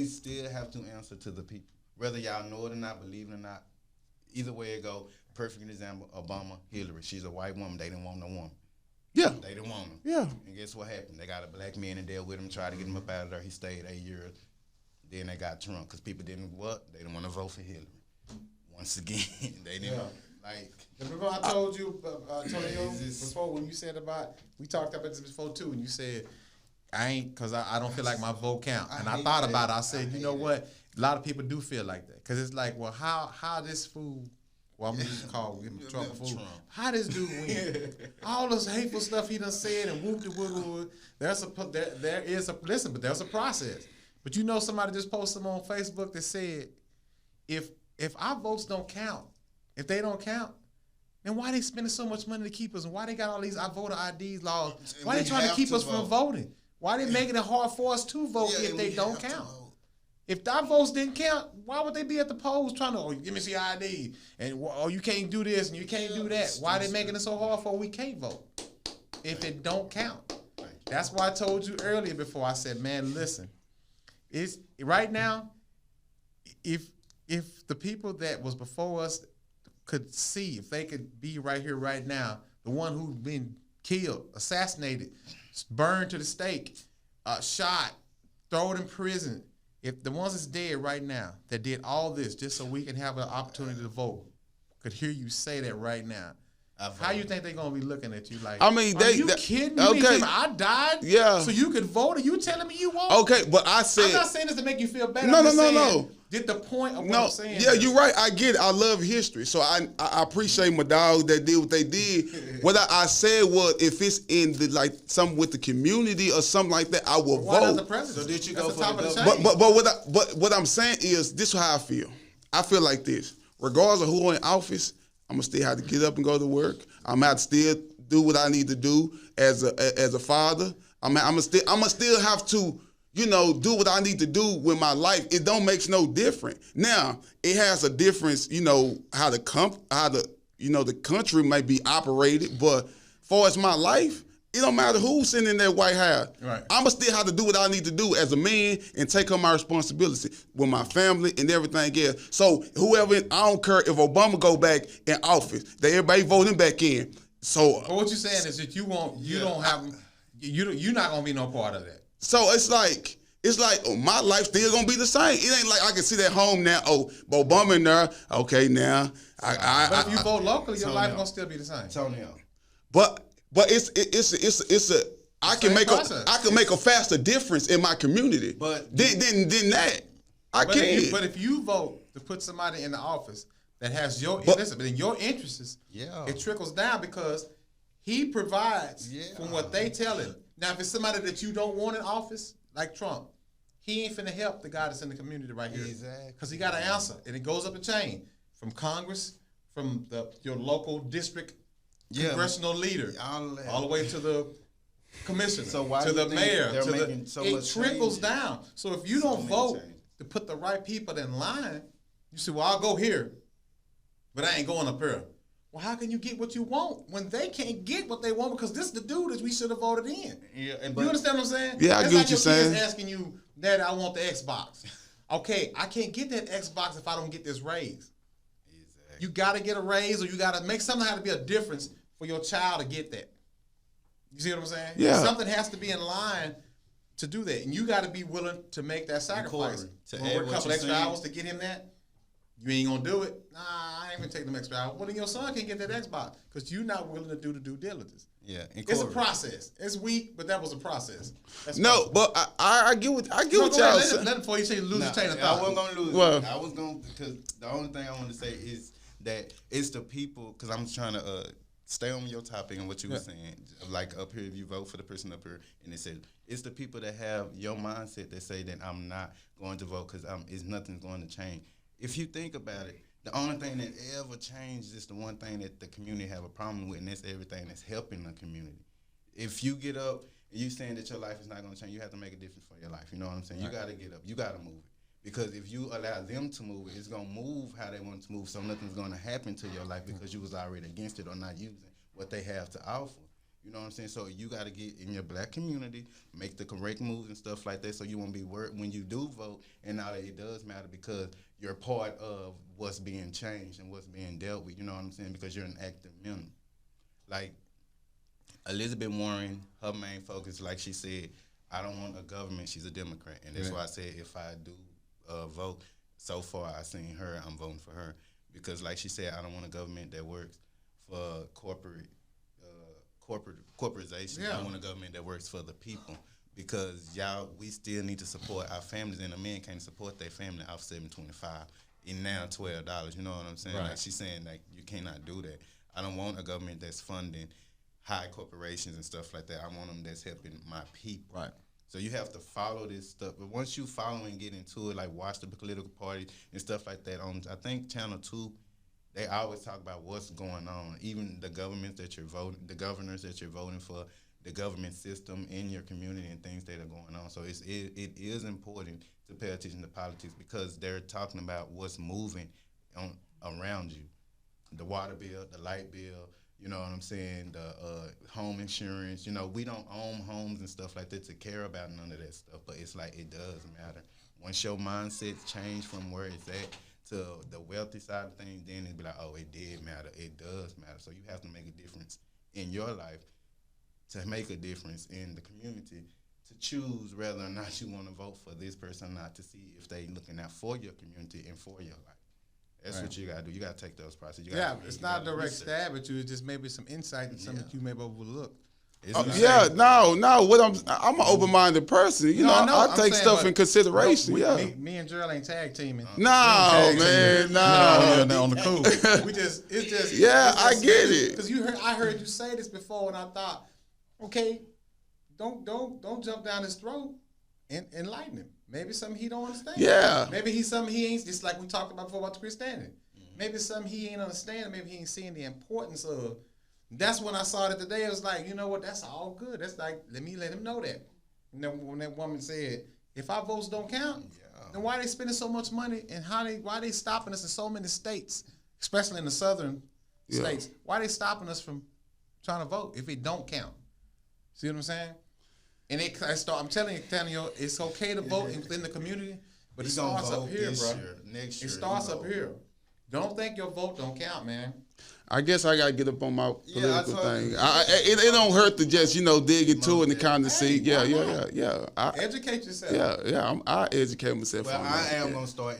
still have to answer to the people. Whether y'all know it or not, believe it or not, either way it go, perfect example, Obama, Hillary. She's a white woman. They didn't want no woman. Yeah. They didn't want him. Yeah. And guess what happened? They got a black man in there with him, tried to get him up out of there. He stayed 8 years. Then they got Trump because people didn't They didn't want to vote for Hillary. Once again, they didn't like. Remember I told you, Antonio, before when you said we talked about this before too, and you said, because I don't feel like my vote count. And I thought about it. I said, you know what? A lot of people do feel like that. Because it's like, well, how this fool, I'm going to call him Trump a fool. How this dude win? All this hateful stuff he done said and whoop-de-whoop. There's a process. But you know somebody just posted on Facebook that said, if our votes don't count, if they don't count, then why they spending so much money to keep us? And why they got all these voter IDs laws? Why they trying to keep us from voting? Why they making it hard for us to vote if they don't count? If our votes didn't count, why would they be at the polls trying to, give me your ID, and you can't do this and you can't do that? Why they making it so hard for we can't vote if it don't count? That's why I told you earlier before. I said, man, listen, it's right now. If the people that was before us could see, if they could be right here, right now, the one who's been killed, assassinated, burned to the stake, shot, thrown in prison, if the ones that's dead right now that did all this just so we can have an opportunity to vote could hear you say that right now, how you think they're going to be looking at you like, I mean, are you kidding me? Okay. I died so you could vote, and you telling me you won't? Okay, but I'm not saying this to make you feel better. No. Get the point of what I'm saying. Yeah, you're right. I get it. I love history. So I appreciate my dog that did what they did. What I said was, if it's in something with the community or something like that, I will Why vote. does the president? So did you go for But what I'm saying is, this is how I feel. I feel like this. Regardless of who in office, I'm gonna still have to get up and go to work. I'm gonna have to still do what I need to do as a father. I'm gonna still have to, do what I need to do with my life. It don't make no difference. Now, it has a difference, how the country might be operated, but far as my life, it don't matter who's sitting in that White House. Right. I'ma still have to do what I need to do as a man and take on my responsibility with my family and everything else. So whoever, I don't care if Obama go back in office, that everybody vote him back in. So But what you're saying is that you're not gonna be no part of that. So it's like my life still gonna be the same. It ain't like I can sit at home now. Oh, Obama in there. Okay, now But if you vote locally, your Tony, life gonna still be the same. Tony, but it's a I can Same make process. I can make a faster difference in my community. But- than that I But can. but if you vote to put somebody in the office that has your But- listen, but in your interests, Yeah. it trickles down because he provides Yeah. from what they tell him. Now, if it's somebody that you don't want in office, like Trump, he ain't finna help the guy that's in the community right here. Exactly. Because he got an answer, and it goes up the chain from Congress, from your local district congressional leader, all the way to the commissioner, So why to do the you think mayor, they're to making so it much trickles changes? down. So if you don't many vote changes. to put the right people in line, you say, well, I'll go here, but I ain't going up here. Well, how can you get what you want when they can't get what they want because this is the dude that we should have voted in? Yeah, You understand what I'm saying? Yeah, I That's get like what your you're saying. kids asking you, Daddy, I want the Xbox. Okay, I can't get that Xbox if I don't get this raise. Exactly. You got to get a raise, or you got to make something have to be a difference for your child to get that. You see what I'm saying? Yeah. Something has to be in line to do that, and you got to be willing to make that sacrifice. Corey, to Work add a what couple you're extra saying- hours to get him that. You ain't gonna do it. Nah, I ain't gonna take them extra hours. Well, then your son can get that Xbox because you're not willing to do the due diligence. Yeah, and It's a Corey, process. It's weak, but that was a process. That's No, possible. but I get what No, y'all go ahead, saying. let him before you say lose Nah, your chain of I thought. wasn't gonna lose. Well- I was gonna because the only thing I want to say is that it's the people. Because I'm trying to stay on your topic and what you were saying. Like up here, if you vote for the person up here, and it said it's the people that have your mindset that say that I'm not going to vote because it's nothing's going to change. If you think about it, the only thing that ever changes is the one thing that the community have a problem with, and that's everything that's helping the community. If you get up and you saying that your life is not going to change, you have to make a difference for your life. You know what I'm saying? You got to get up. You got to move it. Because if you allow them to move it, it's going to move how they want it to move. So nothing's going to happen to your life because you was already against it or not using what they have to offer. You know what I'm saying? So you got to get in your black community, make the correct moves and stuff like that so you won't be worried when you do vote. And now it does matter because you're part of what's being changed and what's being dealt with. You know what I'm saying? Because you're an active member. Like Elizabeth Warren, her main focus, like she said, I don't want a government. She's a Democrat. And that's why I said if I do vote, so far I seen her, I'm voting for her. Because like she said, I don't want a government that works for corporatization. Yeah. I want a government that works for the people. Because we still need to support our families, and a man can't support their family off $7.25 and now $12. You know what I'm saying? Right. Like she's saying, like you cannot do that. I don't want a government that's funding high corporations and stuff like that. I want them that's helping my people. Right. So you have to follow this stuff. But once you follow and get into it, like watch the political parties and stuff like that. On I think Channel 2, they always talk about what's going on. Even the governments that you're voting, the governors that you're voting for, the government system in your community and things that are going on. So it is important to pay attention to politics because they're talking about what's moving around you. The water bill, the light bill, you know what I'm saying, the home insurance. You know, we don't own homes and stuff like that to care about none of that stuff, but it's like it does matter. Once your mindset change from where it's at to the wealthy side of things, then it'd be like, oh, it did matter. It does matter. So you have to make a difference in your life to make a difference in the community, to choose whether or not you want to vote for this person or not, to see if they looking out for your community and for your life. That's what you got to do. You got to take those processes. You Yeah, gotta, it's you not a gotta direct research. stab at you. It's just maybe some insight and something that you may have overlooked. It's Oh, not- yeah, no. What I'm an open-minded person. You know, I know, I I'm take saying, stuff but in consideration. no, Yeah. me and Gerald ain't tag teaming. No, Tag man, teaming. no. No, on the cool. It's just. Yeah, I get it. Because I heard you say this before, and I thought, okay, don't jump down his throat and enlighten him. Maybe something he don't understand. Yeah. Maybe he's something he ain't. Just like we talked about before about the Christianity. Maybe it's something he ain't understanding. Maybe he ain't seeing the importance of. That's when I saw it today. It was like, you know what? That's all good. That's like, let him know that. And then when that woman said, if our votes don't count, then why are they spending so much money and why are they stopping us in so many states, especially in the southern states? Why are they stopping us from trying to vote if it don't count? See what I'm saying? And I'm telling you, it's okay to vote within the community, but it starts up here, bro. Next year, it starts up here. Don't think your vote don't count, man. I guess I gotta get up on my political thing. It don't hurt to just dig into it and kind of see. Yeah. Educate yourself. I educate myself. Well, on I that. am gonna start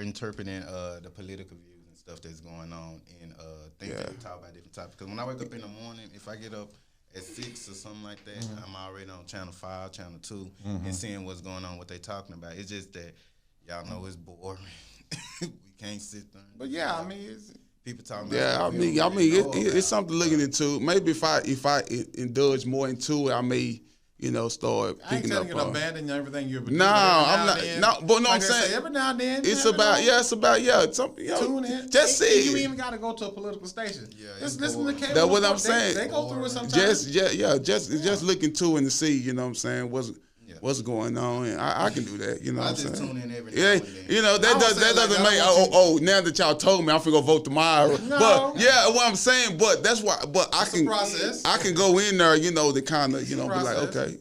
interpreting the political views and stuff that's going on and things that we talk about different topics. Because when I wake up in the morning, if I get up at 6 or something like that, I'm already on channel 5, channel 2, and seeing what's going on, what they talking about. It's just that y'all know it's boring. We can't sit there. But yeah, I mean, people talking about. Yeah, I mean, it's something looking into. Maybe if I indulge more into it, I may, start I ain't picking telling up you to on. abandon everything you're doing. No, I'm not. No, but no, like I'm saying every now and then. it's about something. Tune in. Just see. You even got to go to a political station. Yeah, just listen to cable. That's what I'm saying. They go through it sometimes. Just look into it and see. You know what I'm saying? What's going on? And I can do that. You know what I'm saying? I just tune in every now and then. That doesn't make now that y'all told me I'm finna go vote tomorrow. No. But what I'm saying, but that's why. But It's a process. I can go in there, to kind of, be like, okay,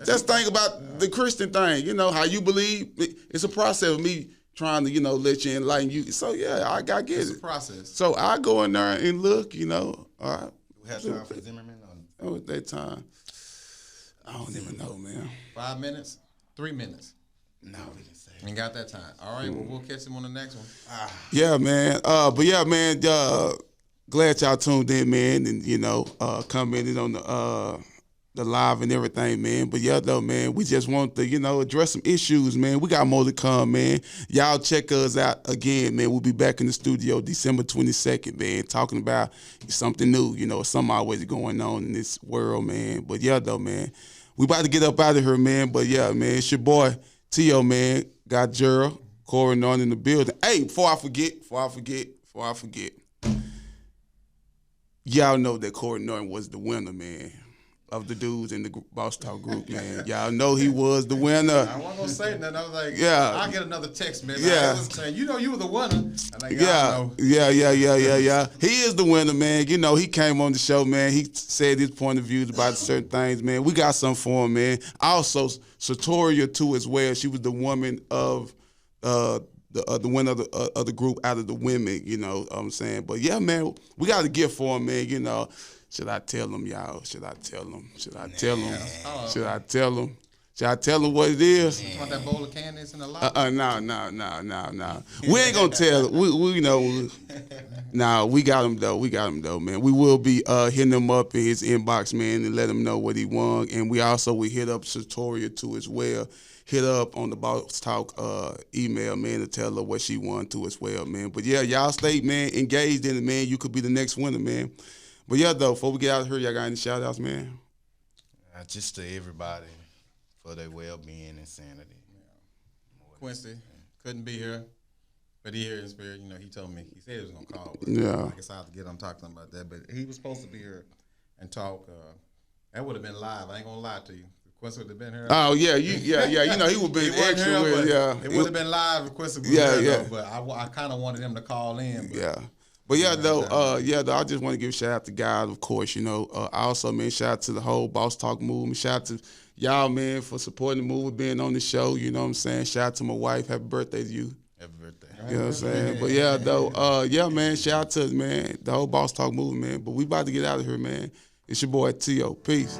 Just think about the Christian thing. How you believe. It's a process of me trying to, let you enlighten you. So I get It's it. a process. So I go in there and look. All right. We have time for Zimmerman. That was that time. I don't even know, man. 5 minutes, 3 minutes. No, we can say. Ain't got that time. All right, well, we'll catch him on the next one. Yeah, man. Glad y'all tuned in, man, and commented on the live and everything, man. But though, man, we just want to, address some issues, man. We got more to come, man. Y'all check us out again, man. We'll be back in the studio December 22nd, man, talking about something new, something always going on in this world, man. But though, man, we about to get up out of here, man. But man, it's your boy T.O., man. Got Gerald, Corey on in the building. Hey, before I forget, y'all know that Corey Norton was the winner, man, of the dudes in the Boss Talk group, man. Y'all know he was the winner. I wasn't going to say nothing. I was like, I'll get another text, man. I was saying, you were the winner. I'm like, Yeah. He is the winner, man. He came on the show, man. He said his point of views about certain things, man. We got something for him, man. Also, Satoria, too, as well. She was the woman of the winner of the group out of the women, you know what I'm saying? But, man, we got a gift for him, man, Should I tell them, y'all? Should I tell them what it is? You want that bowl of candies in the lot? No. We ain't gonna tell. We know. Nah, we got him though, man. We will be hitting him up in his inbox, man, and let him know what he won. And we hit up Satoria too as well. Hit up on the Boss Talk email, man, to tell her what she won too as well, man. But y'all stay, man, engaged in it, man. You could be the next winner, man. But though, before we get out of here, y'all got any shout outs, man? Just to everybody for their well-being and sanity. Quincy couldn't be here, but he here in spirit. He told me, he said he was going to call. Yeah. I guess I'll have to get on talk to him about that. But he was supposed to be here and talk. That would have been live. I ain't going to lie to you. Quincy would have been here. Oh, yeah. He would have been extra with, It would have been live if Quincy was here, though, but I kind of wanted him to call in. But, But though, I just want to give a shout out to God, of course, I also, man, shout out to the whole Boss Talk movement. Shout out to y'all, man, for supporting the movement, being on the show, you know what I'm saying? Shout out to my wife. Happy birthday to you. Happy birthday. You know what I'm saying? But though, man, shout out to, man, the whole Boss Talk movement, man. But we about to get out of here, man. It's your boy, T.O. Peace.